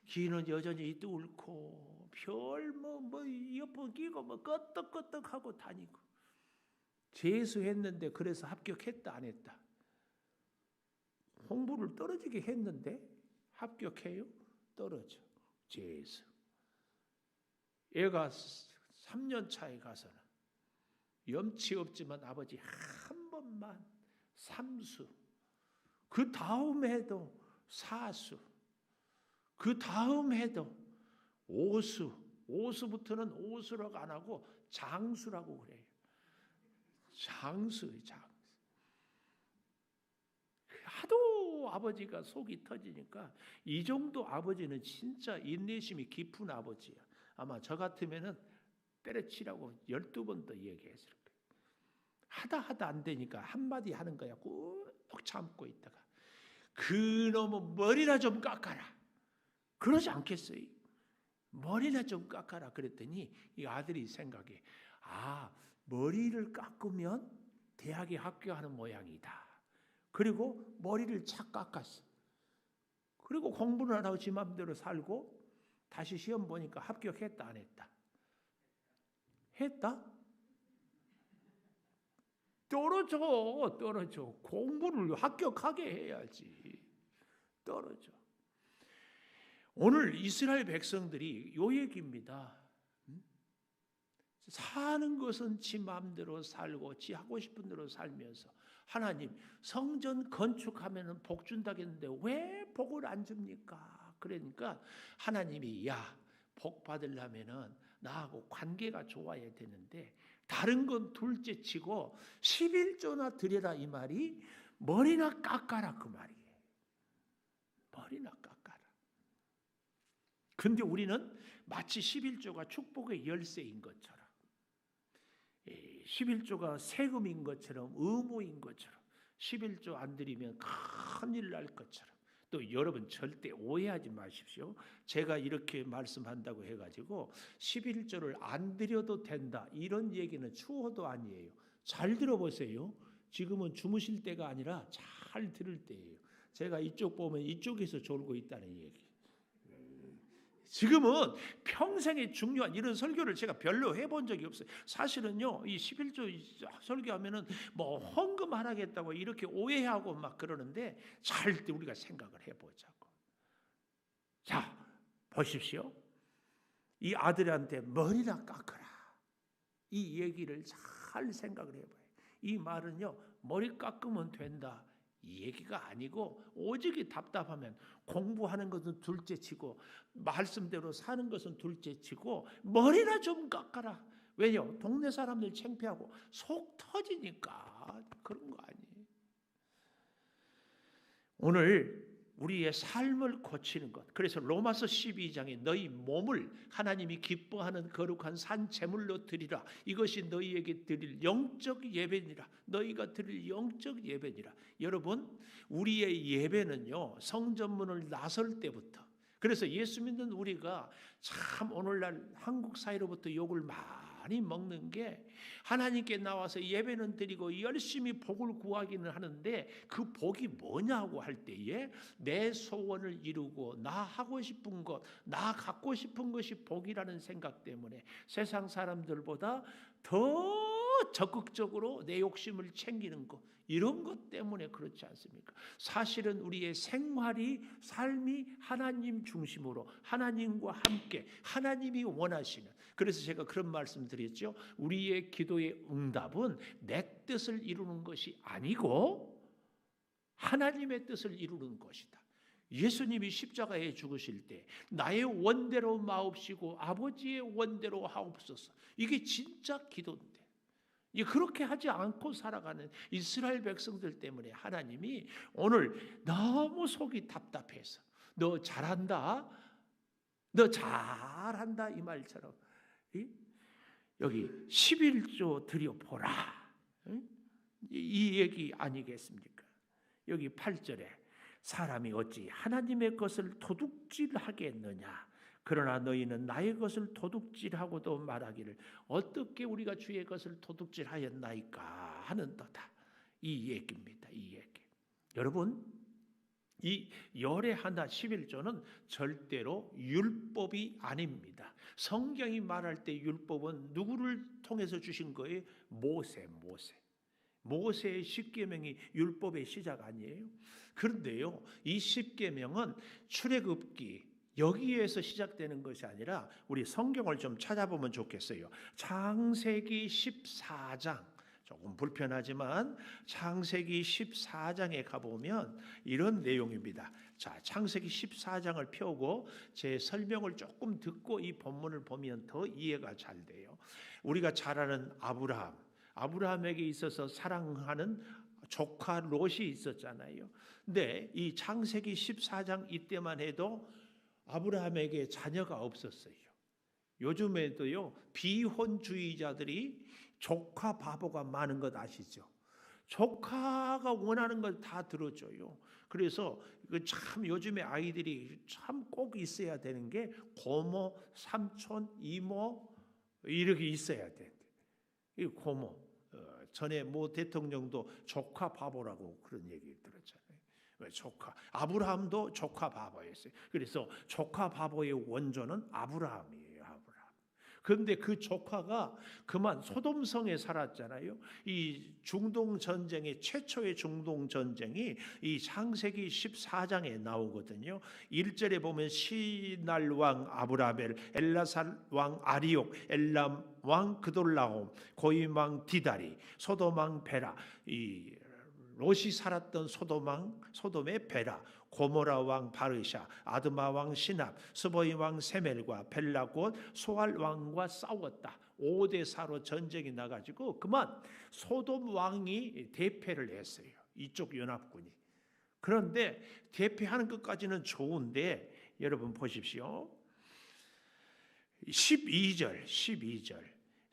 귀는 여전히 뚫고 뭐 이어폰 끼고 뭐 끄떡끄떡하고 다니고. 재수했는데 그래서 합격했다 안 했다? 공부를 떨어지게 했는데 합격해요? 떨어져. 재수. 애가 3년 차에 가서는 염치 없지만 아버지 한 번만 삼수, 그 다음 해도 사수, 그 다음 해도 오수부터는 오수라고 안 하고 장수라고 그래요. 장수. 하도 아버지가 속이 터지니까 이 정도 아버지는 진짜 인내심이 깊은 아버지야. 아마 저 같으면은 때려치라고 12번 더 얘기했을 거예요. 하다 안 되니까 한마디 하는 거야. 꾹 참고 있다가 그놈의 머리나 좀 깎아라. 그러지 않겠어요? 머리나 좀 깎아라. 그랬더니 이 아들이 생각해. 머리를 깎으면 대학에 합격하는 모양이다. 그리고 머리를 착 깎았어. 그리고 공부는 안 하고 지 맘대로 살고 다시 시험 보니까 합격했다 안 했다? 했다? 떨어져. 공부를 합격하게 해야지. 떨어져. 오늘 이스라엘 백성들이 요 얘기입니다. 사는 것은 지 마음대로 살고 지 하고 싶은 대로 살면서 하나님 성전 건축하면은 복 준다겠는데 왜 복을 안 줍니까? 그러니까 하나님이 야, 복 받으려면은 나하고 관계가 좋아야 되는데 다른 건 둘째치고 11조나 드려라 이 말이 머리나 깎아라 그 말이에요. 머리나 깎아라. 근데 우리는 마치 11조가 축복의 열쇠인 것처럼 11조가 세금인 것처럼 의무인 것처럼 11조 안 드리면 큰일 날 것처럼 또 여러분 절대 오해하지 마십시오. 제가 이렇게 말씀한다고 해가지고 11조를 안 드려도 된다 이런 얘기는 추호도 아니에요. 잘 들어보세요. 지금은 주무실 때가 아니라 잘 들을 때예요. 제가 이쪽 보면 이쪽에서 졸고 있다는 얘기. 지금은 평생에 중요한 이런 설교를 제가 별로 해본 적이 없어요. 사실은요, 이 11조 설교하면은 뭐 헌금하라겠다고 이렇게 오해하고 막 그러는데 잘 우리가 생각을 해보자고. 자, 보십시오. 이 아들한테 머리나 깎아라. 이 얘기를 잘 생각을 해봐요. 이 말은요, 머리 깎으면 된다. 이 얘기가 아니고 오직이 답답하면 공부하는 것은 둘째치고 말씀대로 사는 것은 둘째치고 머리나 좀 깎아라. 왜요? 동네 사람들 창피하고 속 터지니까 그런 거 아니에요. 오늘 우리의 삶을 고치는 것. 그래서 로마서 12장에 너희 몸을 하나님이 기뻐하는 거룩한 산 제물로 드리라. 이것이 너희에게 드릴 영적 예배니라. 너희가 드릴 영적 예배니라. 여러분, 우리의 예배는요, 성전문을 나설 때부터. 그래서 예수 믿는 우리가 참 오늘날 한국 사회로부터 욕을 많이 먹는 게 하나님께 나와서 예배는 드리고 열심히 복을 구하기는 하는데 그 복이 뭐냐고 할 때에 내 소원을 이루고 나 하고 싶은 것, 나 갖고 싶은 것이 복이라는 생각 때문에 세상 사람들보다 더 적극적으로 내 욕심을 챙기는 것, 이런 것 때문에 그렇지 않습니까? 사실은 우리의 생활이, 삶이 하나님 중심으로 하나님과 함께 하나님이 원하시는, 그래서 제가 그런 말씀 드렸죠. 우리의 기도의 응답은 내 뜻을 이루는 것이 아니고 하나님의 뜻을 이루는 것이다. 예수님이 십자가에 죽으실 때 나의 원대로 마옵시고 아버지의 원대로 하옵소서. 이게 진짜 기도인데 그렇게 하지 않고 살아가는 이스라엘 백성들 때문에 하나님이 오늘 너무 속이 답답해서 너 잘한다, 너 잘한다 이 말처럼 여기 11조 드려보라 이 얘기 아니겠습니까? 여기 8절에 사람이 어찌 하나님의 것을 도둑질하겠느냐, 그러나 너희는 나의 것을 도둑질하고도 말하기를 어떻게 우리가 주의 것을 도둑질하였나이까 하는도다. 이 얘기입니다. 이 얘기. 여러분, 이 열의 하나 11조는 절대로 율법이 아닙니다. 성경이 말할 때 율법은 누구를 통해서 주신 거예요? 모세의 십계명이 율법의 시작 아니에요? 그런데요, 이 십계명은 출애굽기 여기에서 시작되는 것이 아니라 우리 성경을 좀 찾아보면 좋겠어요. 창세기 14장, 조금 불편하지만 창세기 14장에 가보면 이런 내용입니다. 자, 창세기 14장을 펴고 제 설명을 조금 듣고 이 본문을 보면 더 이해가 잘 돼요. 우리가 잘 아는 아브라함에게 있어서 사랑하는 조카 롯이 있었잖아요. 근데 이 창세기 14장 이때만 해도 아브라함에게 자녀가 없었어요. 요즘에도요, 비혼주의자들이 조카 바보가 많은 것 아시죠? 조카가 원하는 걸 다 들어줘요. 그래서 참 요즘에 아이들이 참 꼭 있어야 되는 게 고모, 삼촌, 이모 이렇게 있어야 돼. 이 고모, 전에 모 대통령도 조카 바보라고 그런 얘기 들었잖아요. 조카, 아브라함도 조카 바보였어요. 그래서 조카 바보의 원조는 아브라함이에요. 아브라함. 그런데 그 조카가 그만 소돔성에 살았잖아요. 이 중동 전쟁의 최초의 중동 전쟁이 이 창세기 14장에 나오거든요. 1절에 보면 시날 왕 아브라벨, 엘라살 왕 아리옥, 엘람 왕 그돌라홈, 고임 왕 디다리, 소돔 왕 베라, 이 롯이 살았던 소돔의 베라, 고모라 왕 바르샤, 아드마 왕 시납, 스보이 왕 세멜과 벨라 곧 소알 왕과 싸웠다. 5대4로 전쟁이 나가지고 그만 소돔 왕이 대패를 했어요. 이쪽 연합군이. 그런데 대패하는 것까지는 좋은데 여러분 보십시오. 12절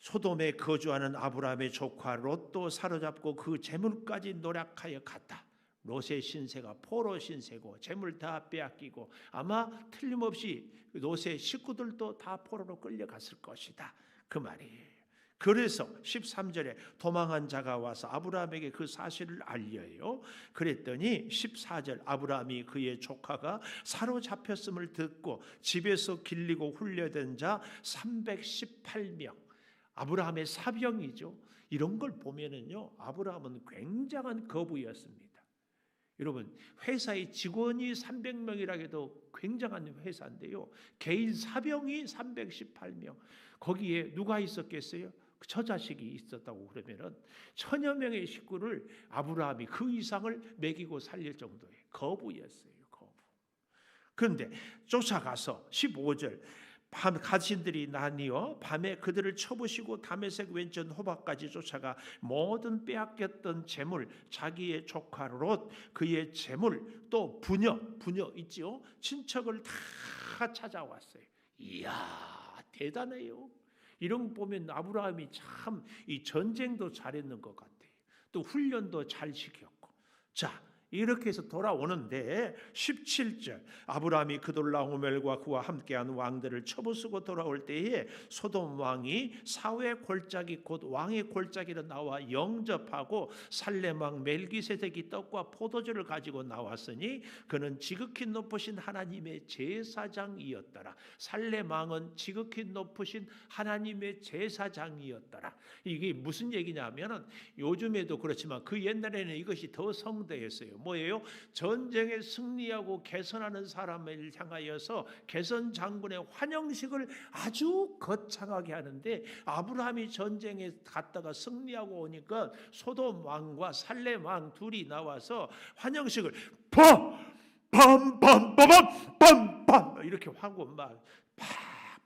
소돔에 거주하는 아브라함의 조카 롯도 사로잡고 그 재물까지 노략하여 갔다. 롯의 신세가 포로 신세고 재물 다 빼앗기고 아마 틀림없이 롯의 식구들도 다 포로로 끌려갔을 것이다. 그 말이에요. 그래서 13절에 도망한 자가 와서 아브라함에게 그 사실을 알려요. 그랬더니 14절 아브라함이 그의 조카가 사로잡혔음을 듣고 집에서 길리고 훈련된 자 318명. 아브라함의 사병이죠. 이런 걸 보면은요, 아브라함은 굉장한 거부였습니다. 여러분, 회사의 직원이 300명이라 해도 굉장한 회사인데요. 개인 사병이 318명. 거기에 누가 있었겠어요? 처자식이 있었다고 그러면은 천여 명의 식구를 아브라함이 그 이상을 먹이고 살릴 정도의 거부였어요. 거부. 그런데 쫓아가서 15절 가신들이 나뉘어 밤에 그들을 쳐부시고 다메섹 왼전 호박까지 쫓아가 모든 빼앗겼던 재물, 자기의 조카 롯, 그의 재물, 또 부녀 있지요? 친척을 다 찾아왔어요. 이야, 대단해요. 이런 거 보면 아브라함이 참 이 전쟁도 잘했는 것 같아요. 또 훈련도 잘 시켰고. 자, 이렇게 해서 돌아오는데 17절 아브라함이 그돌라오멜과 그와 함께한 왕들을 쳐부수고 돌아올 때에 소돔 왕이 사회 골짜기 곧 왕의 골짜기로 나와 영접하고 살렘 왕 멜기세덱이 떡과 포도주를 가지고 나왔으니 그는 지극히 높으신 하나님의 제사장이었더라. 살렘 왕은 지극히 높으신 하나님의 제사장이었더라. 이게 무슨 얘기냐면은 요즘에도 그렇지만 그 옛날에는 이것이 더 성대했어요. 뭐예요? 전쟁에 승리하고 개선하는 사람을 향하여서 개선 장군의 환영식을 아주 거창하게 하는데 아브라함이 전쟁에 갔다가 승리하고 오니까 소돔 왕과 살렘 왕 둘이 나와서 환영식을 빰빰빰빰빰빰 이렇게 하고 막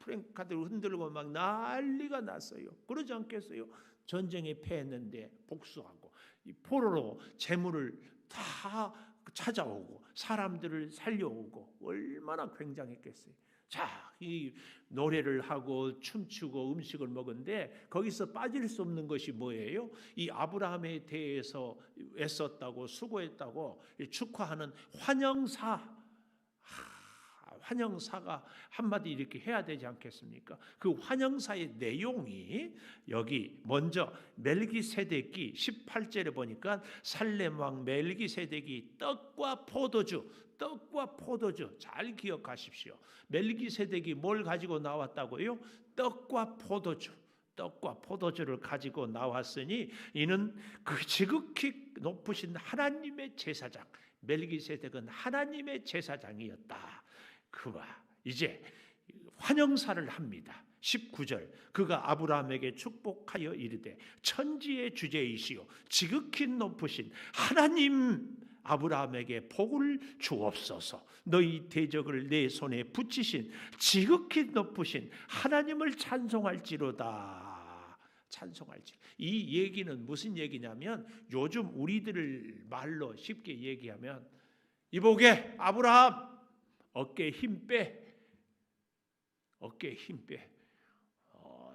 프랭카드를 흔들고 막 난리가 났어요. 그러지 않겠어요? 전쟁에 패했는데 복수하고 이 포로로 재물을 다 찾아오고 사람들을 살려오고 얼마나 굉장했겠어요. 자, 이 노래를 하고 춤추고 음식을 먹은데 거기서 빠질 수 없는 것이 뭐예요? 이 아브라함에 대해서 애썼다고 수고했다고 축하하는 환영사가 한마디 이렇게 해야 되지 않겠습니까? 그 환영사의 내용이 여기 먼저 멜기세덱이 18절에 보니까 살렘 왕 멜기세덱이 떡과 포도주 잘 기억하십시오. 멜기세덱이 뭘 가지고 나왔다고요? 떡과 포도주를 가지고 나왔으니 이는 그 지극히 높으신 하나님의 제사장 멜기세덱은 하나님의 제사장이었다. 그와 이제 환영사를 합니다. 19절 그가 아브라함에게 축복하여 이르되 천지의 주제이시오 지극히 높으신 하나님 아브라함에게 복을 주옵소서. 너희 대적을 내 손에 붙이신 지극히 높으신 하나님을 찬송할지로다. 이 얘기는 무슨 얘기냐면 요즘 우리들 말로 쉽게 얘기하면 이보게 아브라함 어깨에 힘 빼.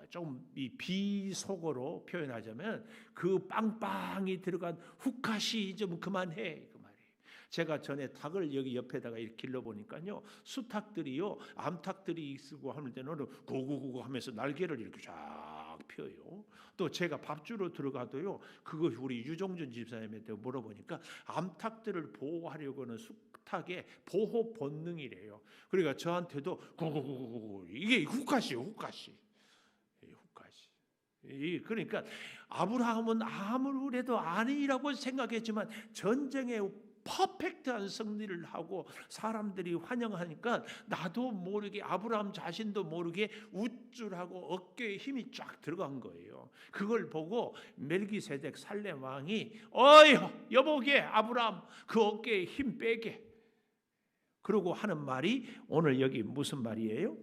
좀 이 비속어로 표현하자면 그 빵빵이 들어간 훅갓이 좀 그만해 그 말이에요. 제가 전에 닭을 여기 옆에다가 이렇게 길러보니까요 수탉들이요 암탉들이 있고 하는 때는 고고고고 하면서 날개를 이렇게 쫙 펴요. 또 제가 밥주로 들어가도요 그거 우리 유종준 집사님한테 물어보니까 암탉들을 보호하려고는 수탉의 보호 본능이래요. 그러니까 저한테도 고고고고 이게 훅갓이에요. 훅갓이. 그러니까 아브라함은 아무래도 아니라고 생각했지만 전쟁에 퍼펙트한 승리를 하고 사람들이 환영하니까 나도 모르게 아브라함 자신도 모르게 우쭐하고 어깨에 힘이 쫙 들어간 거예요. 그걸 보고 멜기세덱 살렘 왕이 어이 여보게 아브라함 그 어깨에 힘 빼게 그러고 하는 말이 오늘 여기 무슨 말이에요?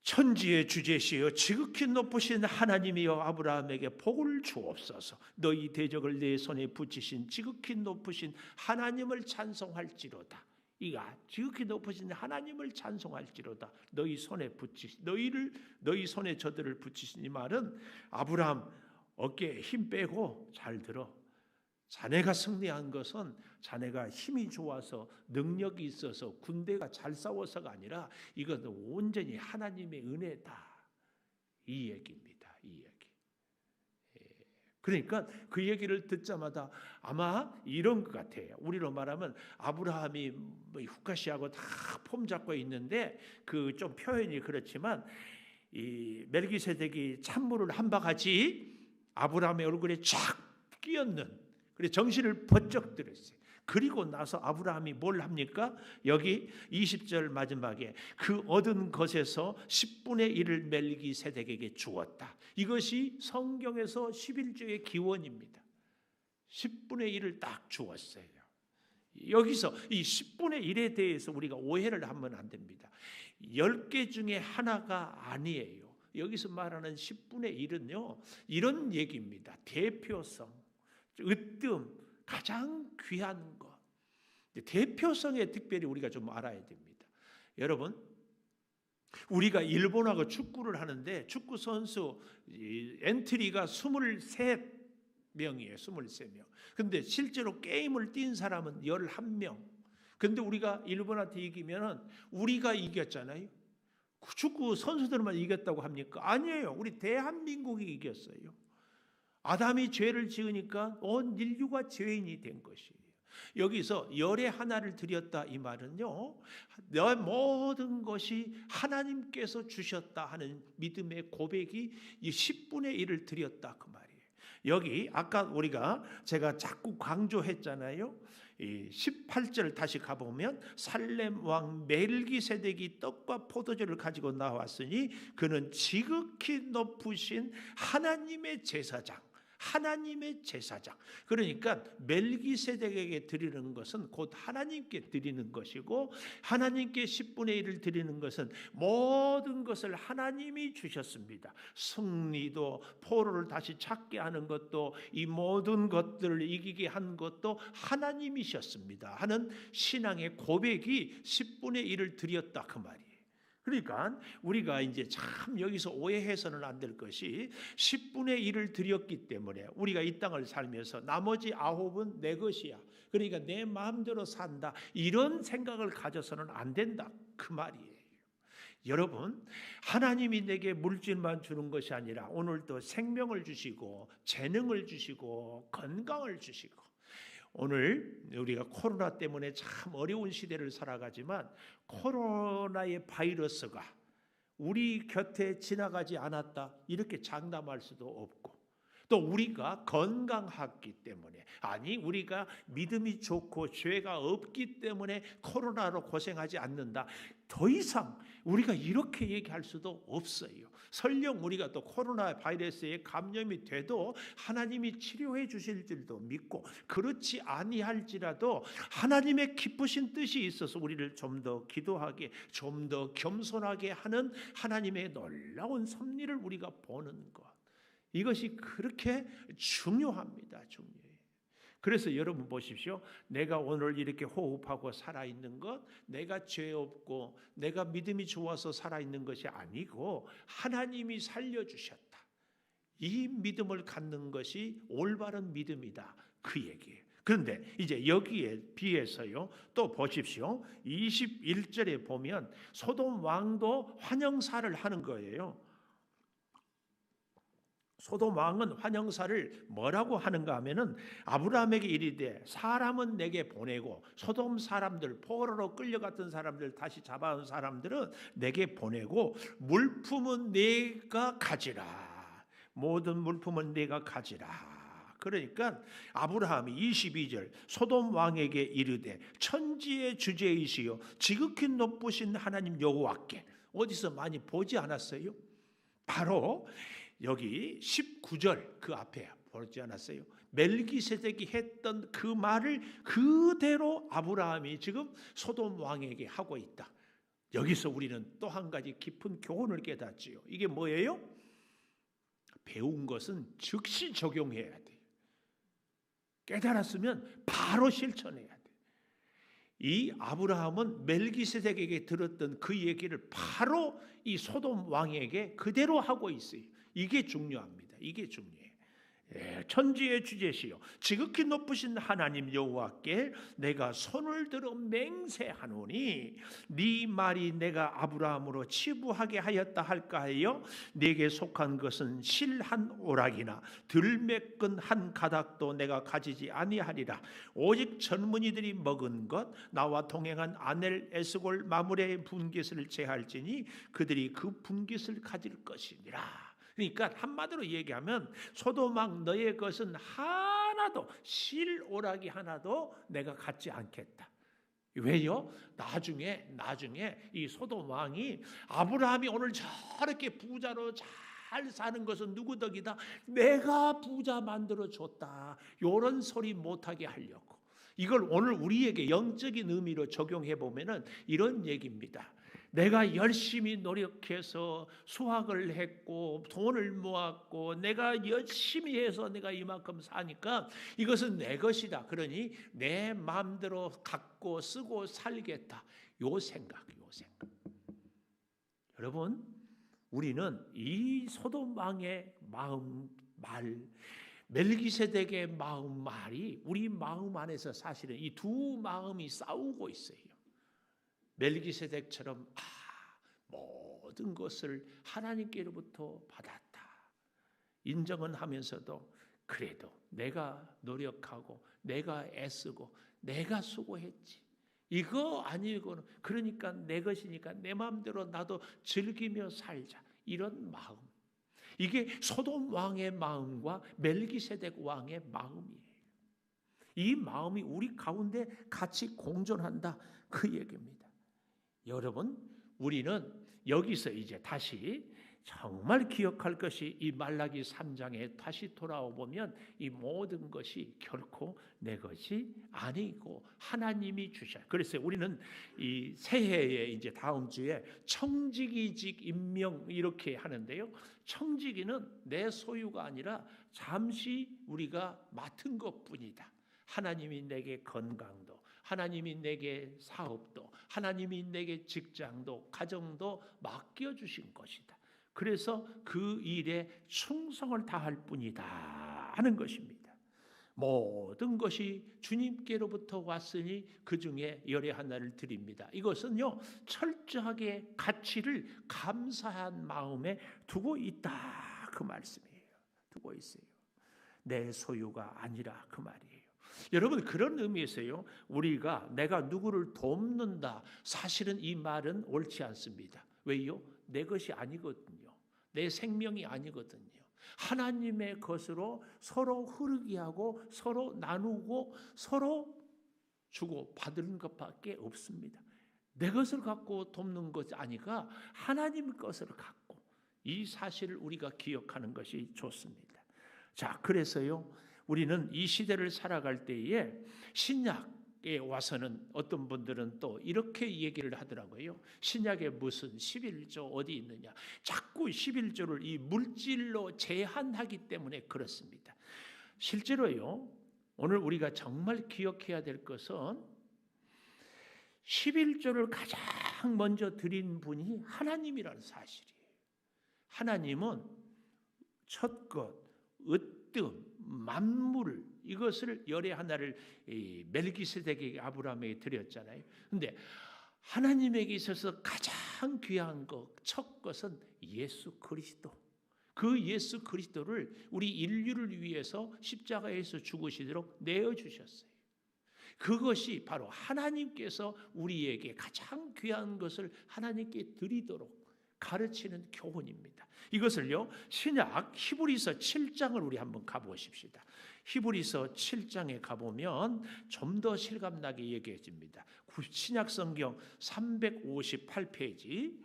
천지의 주제시여 지극히 높으신 하나님이여 아브라함에게 복을 주옵소서. 너희 대적을 내 손에 붙이신 지극히 높으신 하나님을 찬송할지로다. 이가 지극히 높으신 하나님을 찬송할지로다. 너희 손에 저들을 붙이신 이 말은 아브라함 어깨에 힘 빼고 잘 들어. 자네가 승리한 것은 자네가 힘이 좋아서 능력이 있어서 군대가 잘 싸워서가 아니라 이것은 온전히 하나님의 은혜다. 이 얘기입니다. 이 얘기. 그러니까 그 얘기를 듣자마자 아마 이런 것 같아요. 우리로 말하면 아브라함이 후카시하고 다 폼 잡고 있는데 그 좀 표현이 그렇지만 이 멜기세덱이 찬물을 한 바가지 아브라함의 얼굴에 쫙 끼얹는 그래 정신을 번쩍 들었어요. 그리고 나서 아브라함이 뭘 합니까? 여기 20절 마지막에 그 얻은 것에서 10분의 1을 멜기세덱에게 주었다. 이것이 성경에서 11조의 기원입니다. 10분의 1을 딱 주었어요. 여기서 이 10분의 1에 대해서 우리가 오해를 하면 안 됩니다. 10개 중에 하나가 아니에요. 여기서 말하는 10분의 1은요. 이런 얘기입니다. 대표성. 으뜸, 가장 귀한 것. 대표성에 특별히 우리가 좀 알아야 됩니다. 여러분, 우리가 일본하고 축구를 하는데 축구 선수 엔트리가 23명이에요. 23명. 근데 실제로 게임을 뛴 사람은 11명. 근데 우리가 일본한테 이기면은 우리가 이겼잖아요. 축구 선수들만 이겼다고 합니까? 아니에요. 우리 대한민국이 이겼어요. 아담이 죄를 지으니까 온 인류가 죄인이 된 것이에요. 여기서 열의 하나를 드렸다 이 말은요. 내 모든 것이 하나님께서 주셨다 하는 믿음의 고백이 이 10분의 1을 드렸다 그 말이에요. 여기 아까 제가 자꾸 강조했잖아요. 이 18절 다시 가보면 살렘 왕 멜기세덱이 떡과 포도주를 가지고 나왔으니 그는 지극히 높으신 하나님의 제사장. 그러니까 멜기세덱에게 드리는 것은 곧 하나님께 드리는 것이고 하나님께 10분의 1을 드리는 것은 모든 것을 하나님이 주셨습니다. 승리도 포로를 다시 찾게 하는 것도 이 모든 것들을 이기게 한 것도 하나님이셨습니다 하는 신앙의 고백이 10분의 1을 드렸다 그 말이에요. 그러니까 우리가 이제 참 여기서 오해해서는 안 될 것이 10분의 1을 드렸기 때문에 우리가 이 땅을 살면서 나머지 9은 내 것이야. 그러니까 내 마음대로 산다. 이런 생각을 가져서는 안 된다. 그 말이에요. 여러분, 하나님이 내게 물질만 주는 것이 아니라 오늘도 생명을 주시고 재능을 주시고 건강을 주시고 오늘 우리가 코로나 때문에 참 어려운 시대를 살아가지만 코로나의 바이러스가 우리 곁에 지나가지 않았다 이렇게 장담할 수도 없고 또 우리가 건강하기 때문에 아니 우리가 믿음이 좋고 죄가 없기 때문에 코로나로 고생하지 않는다. 더 이상 우리가 이렇게 얘기할 수도 없어요. 설령 우리가 또 코로나 바이러스에 감염이 돼도 하나님이 치료해 주실 줄도 믿고 그렇지 아니할지라도 하나님의 기쁘신 뜻이 있어서 우리를 좀 더 기도하게 좀 더 겸손하게 하는 하나님의 놀라운 섭리를 우리가 보는 것. 이것이 그렇게 중요합니다. 중요해요. 그래서 여러분 보십시오. 내가 오늘 이렇게 호흡하고 살아있는 것 내가 죄 없고 내가 믿음이 좋아서 살아있는 것이 아니고 하나님이 살려주셨다. 이 믿음을 갖는 것이 올바른 믿음이다. 그 얘기예요. 그런데 이제 여기에 비해서요. 또 보십시오. 21절에 보면 소돔 왕도 환영사를 하는 거예요. 소돔 왕은 환영사를 뭐라고 하는가 하면은 아브라함에게 이르되 사람은 내게 보내고 소돔 사람들 포로로 끌려갔던 사람들 다시 잡아온 사람들은 내게 보내고 물품은 내가 가지라. 모든 물품은 네가 가지라. 그러니까 아브라함이 22절 소돔 왕에게 이르되 천지의 주제이시요 지극히 높으신 하나님 여호와께, 어디서 많이 보지 않았어요? 바로 여기 19절 그 앞에 보지 않았어요? 멜기세덱이 했던 그 말을 그대로 아브라함이 지금 소돔 왕에게 하고 있다. 여기서 우리는 또 한 가지 깊은 교훈을 깨닫지요. 이게 뭐예요? 배운 것은 즉시 적용해야 돼. 깨달았으면 바로 실천해야 돼. 이 아브라함은 멜기세덱에게 들었던 그 얘기를 바로 이 소돔 왕에게 그대로 하고 있어요. 이게 중요합니다. 이게 중요해요. 천지의 주제시요 지극히 높으신 하나님 여호와께 내가 손을 들어 맹세하노니 네 말이 내가 아브라함으로 치부하게 하였다 할까 하여 네게 속한 것은 실 한 오락이나 들매끈 한 가닥도 내가 가지지 아니하리라. 오직 젊은이들이 먹은 것 나와 동행한 아넬 에스골 마므레의 분깃을 제할지니 그들이 그 분깃을 가질 것이니라. 그러니까 한마디로 얘기하면 소돔왕 너의 것은 하나도 실오락이 하나도 내가 갖지 않겠다. 왜요? 나중에 이 소돔왕이 아브라함이 오늘 저렇게 부자로 잘 사는 것은 누구 덕이다? 내가 부자 만들어 줬다. 이런 소리 못하게 하려고. 이걸 오늘 우리에게 영적인 의미로 적용해 보면은 이런 얘기입니다. 내가 열심히 노력해서 수학을 했고 돈을 모았고 내가 열심히 해서 내가 이만큼 사니까 이것은 내 것이다. 그러니 내 마음대로 갖고 쓰고 살겠다. 요 생각. 여러분, 우리는 이 소돔 왕의 마음 말, 멜기세덱의 마음 말이 우리 마음 안에서 사실은 이 두 마음이 싸우고 있어요. 멜기세덱처럼 모든 것을 하나님께로부터 받았다. 인정은 하면서도 그래도 내가 노력하고 내가 애쓰고 내가 수고했지. 이거 아니고는 그러니까 내 것이니까 내 마음대로 나도 즐기며 살자. 이런 마음. 이게 소돔 왕의 마음과 멜기세덱 왕의 마음이에요. 이 마음이 우리 가운데 같이 공존한다. 그 얘기입니다. 여러분, 우리는 여기서 이제 다시 정말 기억할 것이 이 말라기 3장에 다시 돌아오 보면 이 모든 것이 결코 내 것이 아니고 하나님이 주셔. 그래서 우리는 이 새해에 이제 다음 주에 청지기직 임명 이렇게 하는데요. 청지기는 내 소유가 아니라 잠시 우리가 맡은 것뿐이다. 하나님이 내게 건강도, 하나님이 내게 사업도, 하나님이 내게 직장도, 가정도 맡겨주신 것이다. 그래서 그 일에 충성을 다할 뿐이다 하는 것입니다. 모든 것이 주님께로부터 왔으니 그 중에 열의 하나를 드립니다. 이것은요, 철저하게 가치를 감사한 마음에 두고 있다 그 말씀이에요. 두고 있어요. 내 소유가 아니라 그 말이에요. 여러분, 그런 의미에서요, 우리가 내가 누구를 돕는다, 사실은 이 말은 옳지 않습니다. 왜요? 내 것이 아니거든요. 내 생명이 아니거든요. 하나님의 것으로 서로 흐르게 하고 서로 나누고 서로 주고 받는 것밖에 없습니다. 내 것을 갖고 돕는 것이 아니라 하나님 것을 갖고, 이 사실을 우리가 기억하는 것이 좋습니다. 자, 그래서요, 우리는 이 시대를 살아갈 때에 신약에 와서는 어떤 분들은 또 이렇게 얘기를 하더라고요. 신약에 무슨 11조 어디 있느냐. 자꾸 11조를 이 물질로 제한하기 때문에 그렇습니다. 실제로요, 오늘 우리가 정말 기억해야 될 것은 11조를 가장 먼저 드린 분이 하나님이라는 사실이에요. 하나님은 첫 것, 으뜸, 만물, 이것을 열의 하나를 멜기세덱에게 아브라함에게 드렸잖아요. 그런데 하나님에게 있어서 가장 귀한 것, 첫 것은 예수 그리스도. 그 예수 그리스도를 우리 인류를 위해서 십자가에서 죽으시도록 내어주셨어요. 그것이 바로 하나님께서 우리에게 가장 귀한 것을 하나님께 드리도록 가르치는 교훈입니다. 이것을요 신약 히브리서 7장을 우리 한번 가보십시다. 히브리서 7장에 가보면 좀 더 실감나게 얘기해 줍니다. 신약 성경 358페이지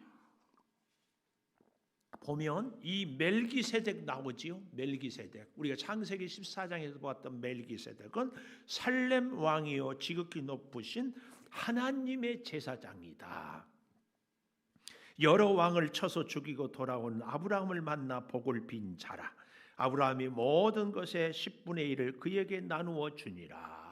보면 이 멜기세덱 나오지요. 멜기세덱, 우리가 창세기 14장에서 보았던 멜기세덱은 살렘 왕이요 지극히 높으신 하나님의 제사장이다. 여러 왕을 쳐서 죽이고 돌아온 아브라함을 만나 복을 빈 자라. 아브라함이 모든 것의 10분의 1을 그에게 나누어 주니라.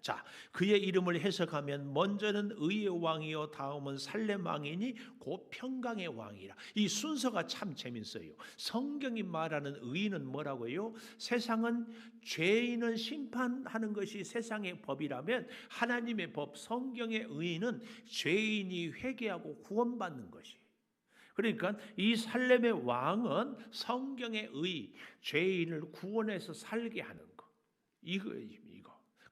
자, 그의 이름을 해석하면 먼저는 의의 왕이요 다음은 살렘 왕이니 곧 평강의 왕이라. 이 순서가 참 재밌어요. 성경이 말하는 의는 뭐라고요? 세상은 죄인은 심판하는 것이 세상의 법이라면 하나님의 법, 성경의 의는 죄인이 회개하고 구원받는 것이에요. 그러니까 이 살렘의 왕은 성경의 의, 죄인을 구원해서 살게 하는 거. 이거.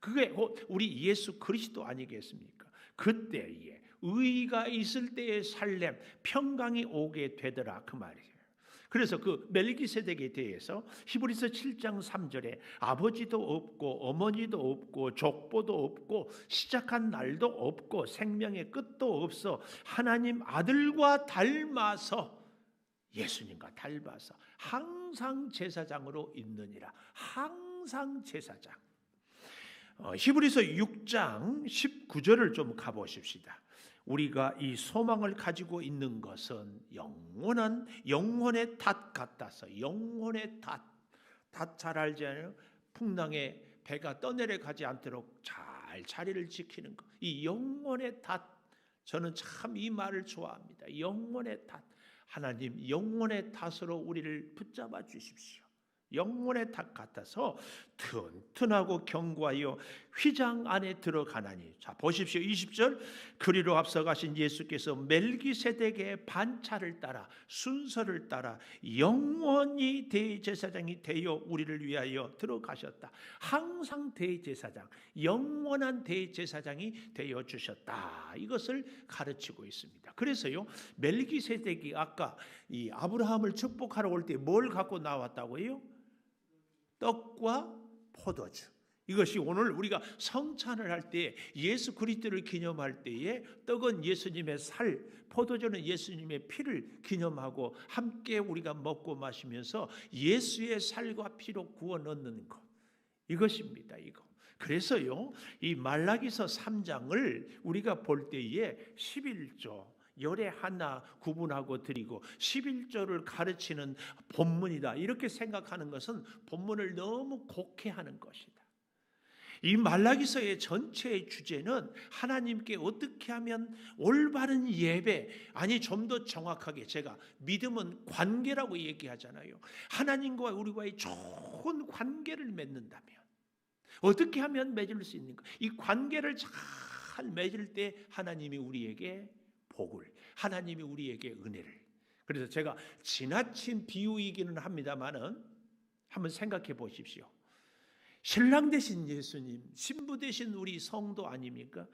그게 우리 예수 그리스도 아니겠습니까? 그때에 의가 있을 때의 살렘, 평강이 오게 되더라 그 말이에요. 그래서 그 멜기세덱에 대해서 히브리서 7장 3절에 아버지도 없고 어머니도 없고 족보도 없고 시작한 날도 없고 생명의 끝도 없어 하나님 아들과 닮아서, 예수님과 닮아서 항상 제사장으로 있느니라. 항상 제사장. 히브리서 6장 19절을 좀 가보십시다. 우리가 이 소망을 가지고 있는 것은 영혼의 닷 같아서, 영혼의 닷 잘 알잖아요. 풍랑에 배가 떠내려가지 않도록 잘 자리를 지키는 것. 이 영혼의 닷, 저는 참 이 말을 좋아합니다. 영혼의 닷. 하나님 영혼의 닷으로 우리를 붙잡아 주십시오. 영혼의 탑 같아서 튼튼하고 견고하여 휘장 안에 들어가나니. 자, 보십시오. 20절, 그리로 앞서가신 예수께서 멜기세덱의 반차를 따라, 순서를 따라 영원히 대제사장이 되어 우리를 위하여 들어가셨다. 항상 대제사장, 영원한 대제사장이 되어 주셨다. 이것을 가르치고 있습니다. 그래서요 멜기세덱이 아까 이 아브라함을 축복하러 올 때 뭘 갖고 나왔다고요? 떡과 포도주. 이것이 오늘 우리가 성찬을 할 때, 예수 그리스도를 기념할 때에 떡은 예수님의 살, 포도주는 예수님의 피를 기념하고 함께 우리가 먹고 마시면서 예수의 살과 피로 구원 얻는 것, 이것입니다. 이거. 그래서요 이 말라기서 3장을 우리가 볼 때에 11조 열의 하나 구분하고 드리고 11조를 가르치는 본문이다 이렇게 생각하는 것은 본문을 너무 곡해하는 것이다. 이 말라기서의 전체의 주제는 하나님께 어떻게 하면 올바른 예배, 아니 좀 더 정확하게 제가 믿음은 관계라고 얘기하잖아요. 하나님과 우리와의 좋은 관계를 맺는다면 어떻게 하면 맺을 수 있는가? 이 관계를 잘 맺을 때 하나님이 우리에게 복을, 하나님이 우리에게 은혜를. 그래서 제가 지나친 비유이기는 합니다만은 한번 생각해 보십시오. 신랑 되신 예수님, 신부 되신 우리 성도 아닙니까?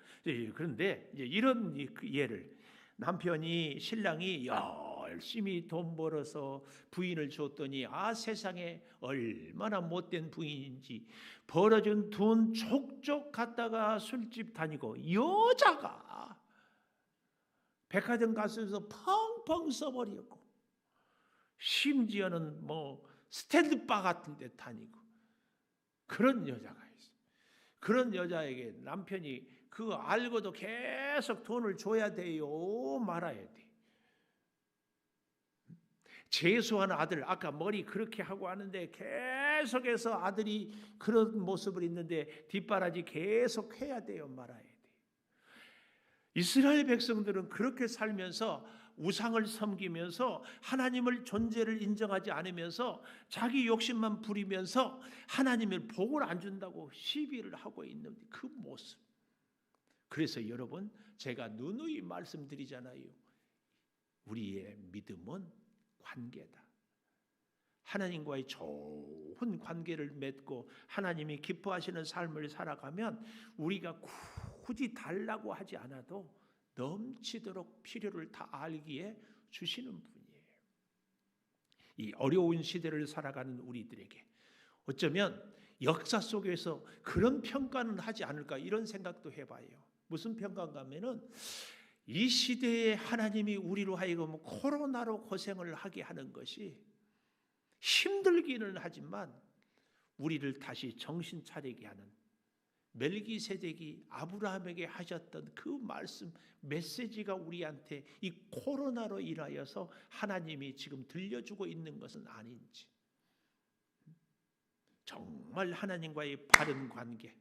그런데 이런 예를, 남편이, 신랑이 열심히 돈 벌어서 부인을 줬더니 세상에 얼마나 못된 부인인지 벌어준 돈 족족 갖다가 술집 다니고 여자가 백화점 가서 펑펑 써버렸고 심지어는 스탠드바 같은 데 다니고 그런 여자가 있어요. 그런 여자에게 남편이 그거 알고도 계속 돈을 줘야 돼요, 말아야 돼. 재수한 아들, 아까 머리 그렇게 하고 하는데 계속해서 아들이 그런 모습을 있는데 뒷바라지 계속 해야 돼요, 말아야 돼. 이스라엘 백성들은 그렇게 살면서 우상을 섬기면서 하나님을 존재를 인정하지 않으면서 자기 욕심만 부리면서 하나님의 복을 안 준다고 시비를 하고 있는 그 모습. 그래서 여러분, 제가 누누이 말씀드리잖아요. 우리의 믿음은 관계다. 하나님과의 좋은 관계를 맺고 하나님이 기뻐하시는 삶을 살아가면 우리가 굳이 달라고 하지 않아도 넘치도록 필요를 다 알기에 주시는 분이에요. 이 어려운 시대를 살아가는 우리들에게 어쩌면 역사 속에서 그런 평가는 하지 않을까 이런 생각도 해봐요. 무슨 평가인가 하면은 이 시대에 하나님이 우리로 하여금 코로나로 고생을 하게 하는 것이 힘들기는 하지만 우리를 다시 정신 차리게 하는 멜기세덱이 아브라함에게 하셨던 그 말씀 메시지가 우리한테 이 코로나로 인하여서 하나님이 지금 들려주고 있는 것은 아닌지, 정말 하나님과의 바른 관계,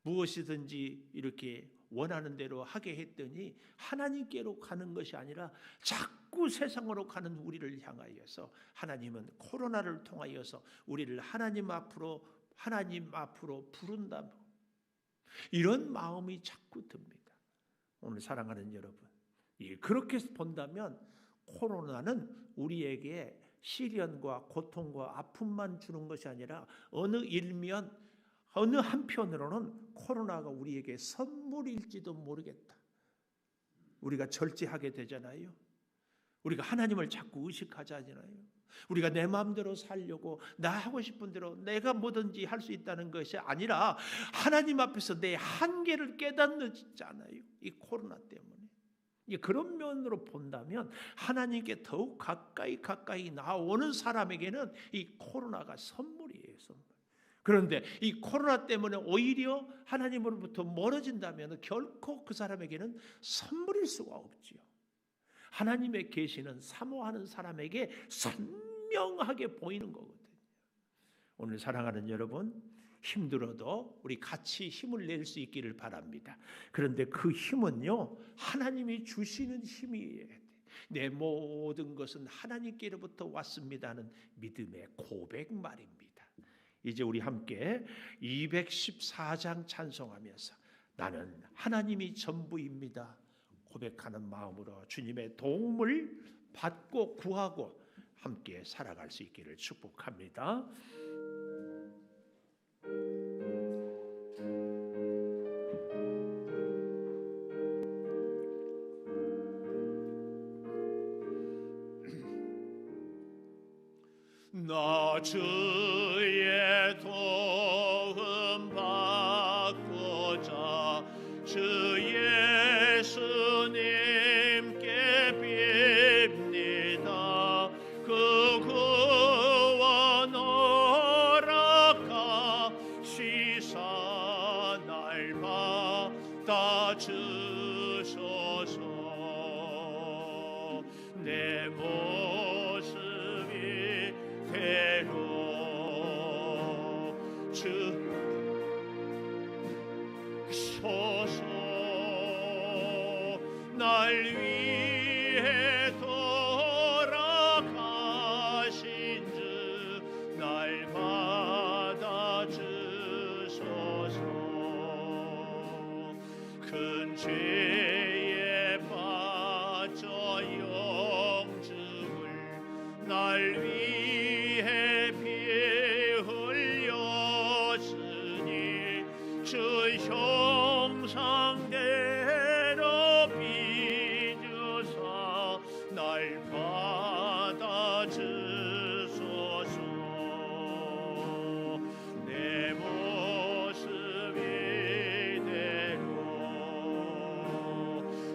무엇이든지 이렇게 원하는 대로 하게 했더니 하나님께로 가는 것이 아니라 자꾸 세상으로 가는 우리를 향하여서 하나님은 코로나를 통하여서 우리를 하나님 앞으로 부른다, 이런 마음이 자꾸 듭니다. 오늘 사랑하는 여러분, 그렇게 본다면 코로나는 우리에게 시련과 고통과 아픔만 주는 것이 아니라 어느 한편으로는 코로나가 우리에게 선물일지도 모르겠다. 우리가 절제하게 되잖아요. 우리가 하나님을 자꾸 의식하잖아요. 우리가 내 마음대로 살려고 나 하고 싶은 대로 내가 뭐든지 할 수 있다는 것이 아니라 하나님 앞에서 내 한계를 깨닫잖아요. 이 코로나 때문에. 그런 면으로 본다면 하나님께 더욱 가까이 나오는 사람에게는 이 코로나가 선물이에요. 선물. 그런데 이 코로나 때문에 오히려 하나님으로부터 멀어진다면 결코 그 사람에게는 선물일 수가 없지요. 하나님의 계시는 사모하는 사람에게 선명하게 보이는 거거든요. 오늘 사랑하는 여러분, 힘들어도 우리 같이 힘을 낼 수 있기를 바랍니다. 그런데 그 힘은요, 하나님이 주시는 힘이에요. 내 모든 것은 하나님께로부터 왔습니다는 믿음의 고백 말입니다. 이제 우리 함께 214장 찬송하면서 나는 하나님이 전부입니다 고백하는 마음으로 주님의 도움을 받고 구하고 함께 살아갈 수 있기를 축복합니다. 나 주의 도움 받고자 주 예수님께 빕니다. 그 구원 허락하시사 날마다 주소서. 내 모습이 대로 주소서. 날 위해 돌아가신 주 날마다 주소서. 큰 죄에 빠져 영죽을 날 위해 피 흘렸으니 주 형상대로 빚으사 날 받아 주소서. 내 모습 이대로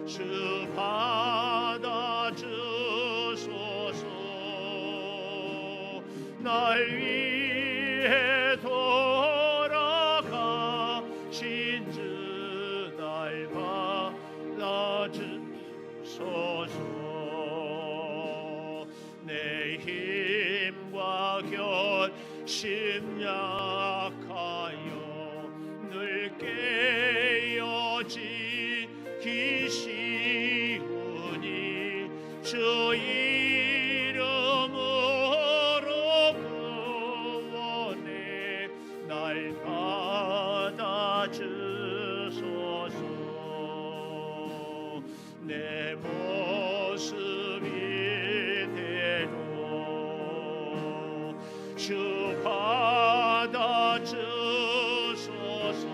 주 받아 주소서. 날 위해 돌아가신 주 날 받아 주소서. 내 힘과 결심 약하여 늘 깨어지기 쉬우니 주 이름으로 구원해 날 받아 주소서. 내 모습 이대로 주 받아 주소서.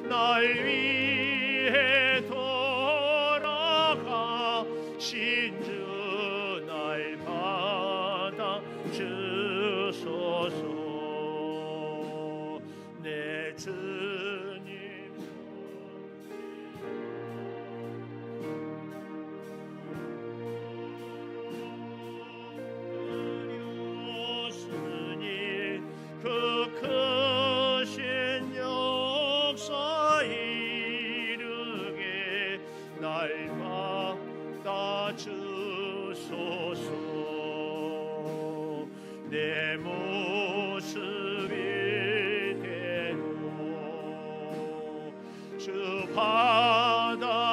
날 위해 돌아가 주소서. 내 모습이 되고 주 받아주소서.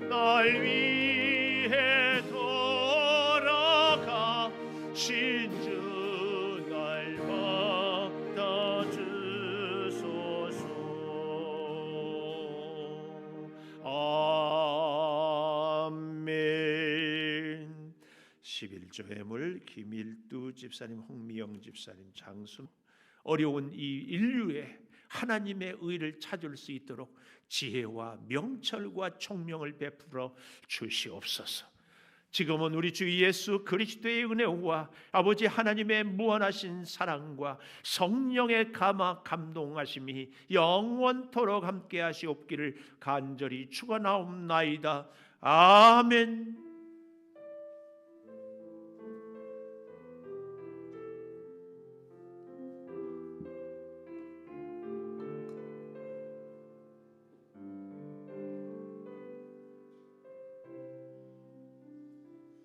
날 위해 돌아가 신주 날 받아주소서. 아멘. 11조 회물 김일두 집사님, 홍미영 집사님, 장순, 어려운 이 인류에 하나님의 의를 찾을 수 있도록 지혜와 명철과 총명을 베풀어 주시옵소서. 지금은 우리 주 예수 그리스도의 은혜와 아버지 하나님의 무한하신 사랑과 성령의 감동하심이 영원토록 함께 하시옵기를 간절히 축원하옵나이다. 아멘.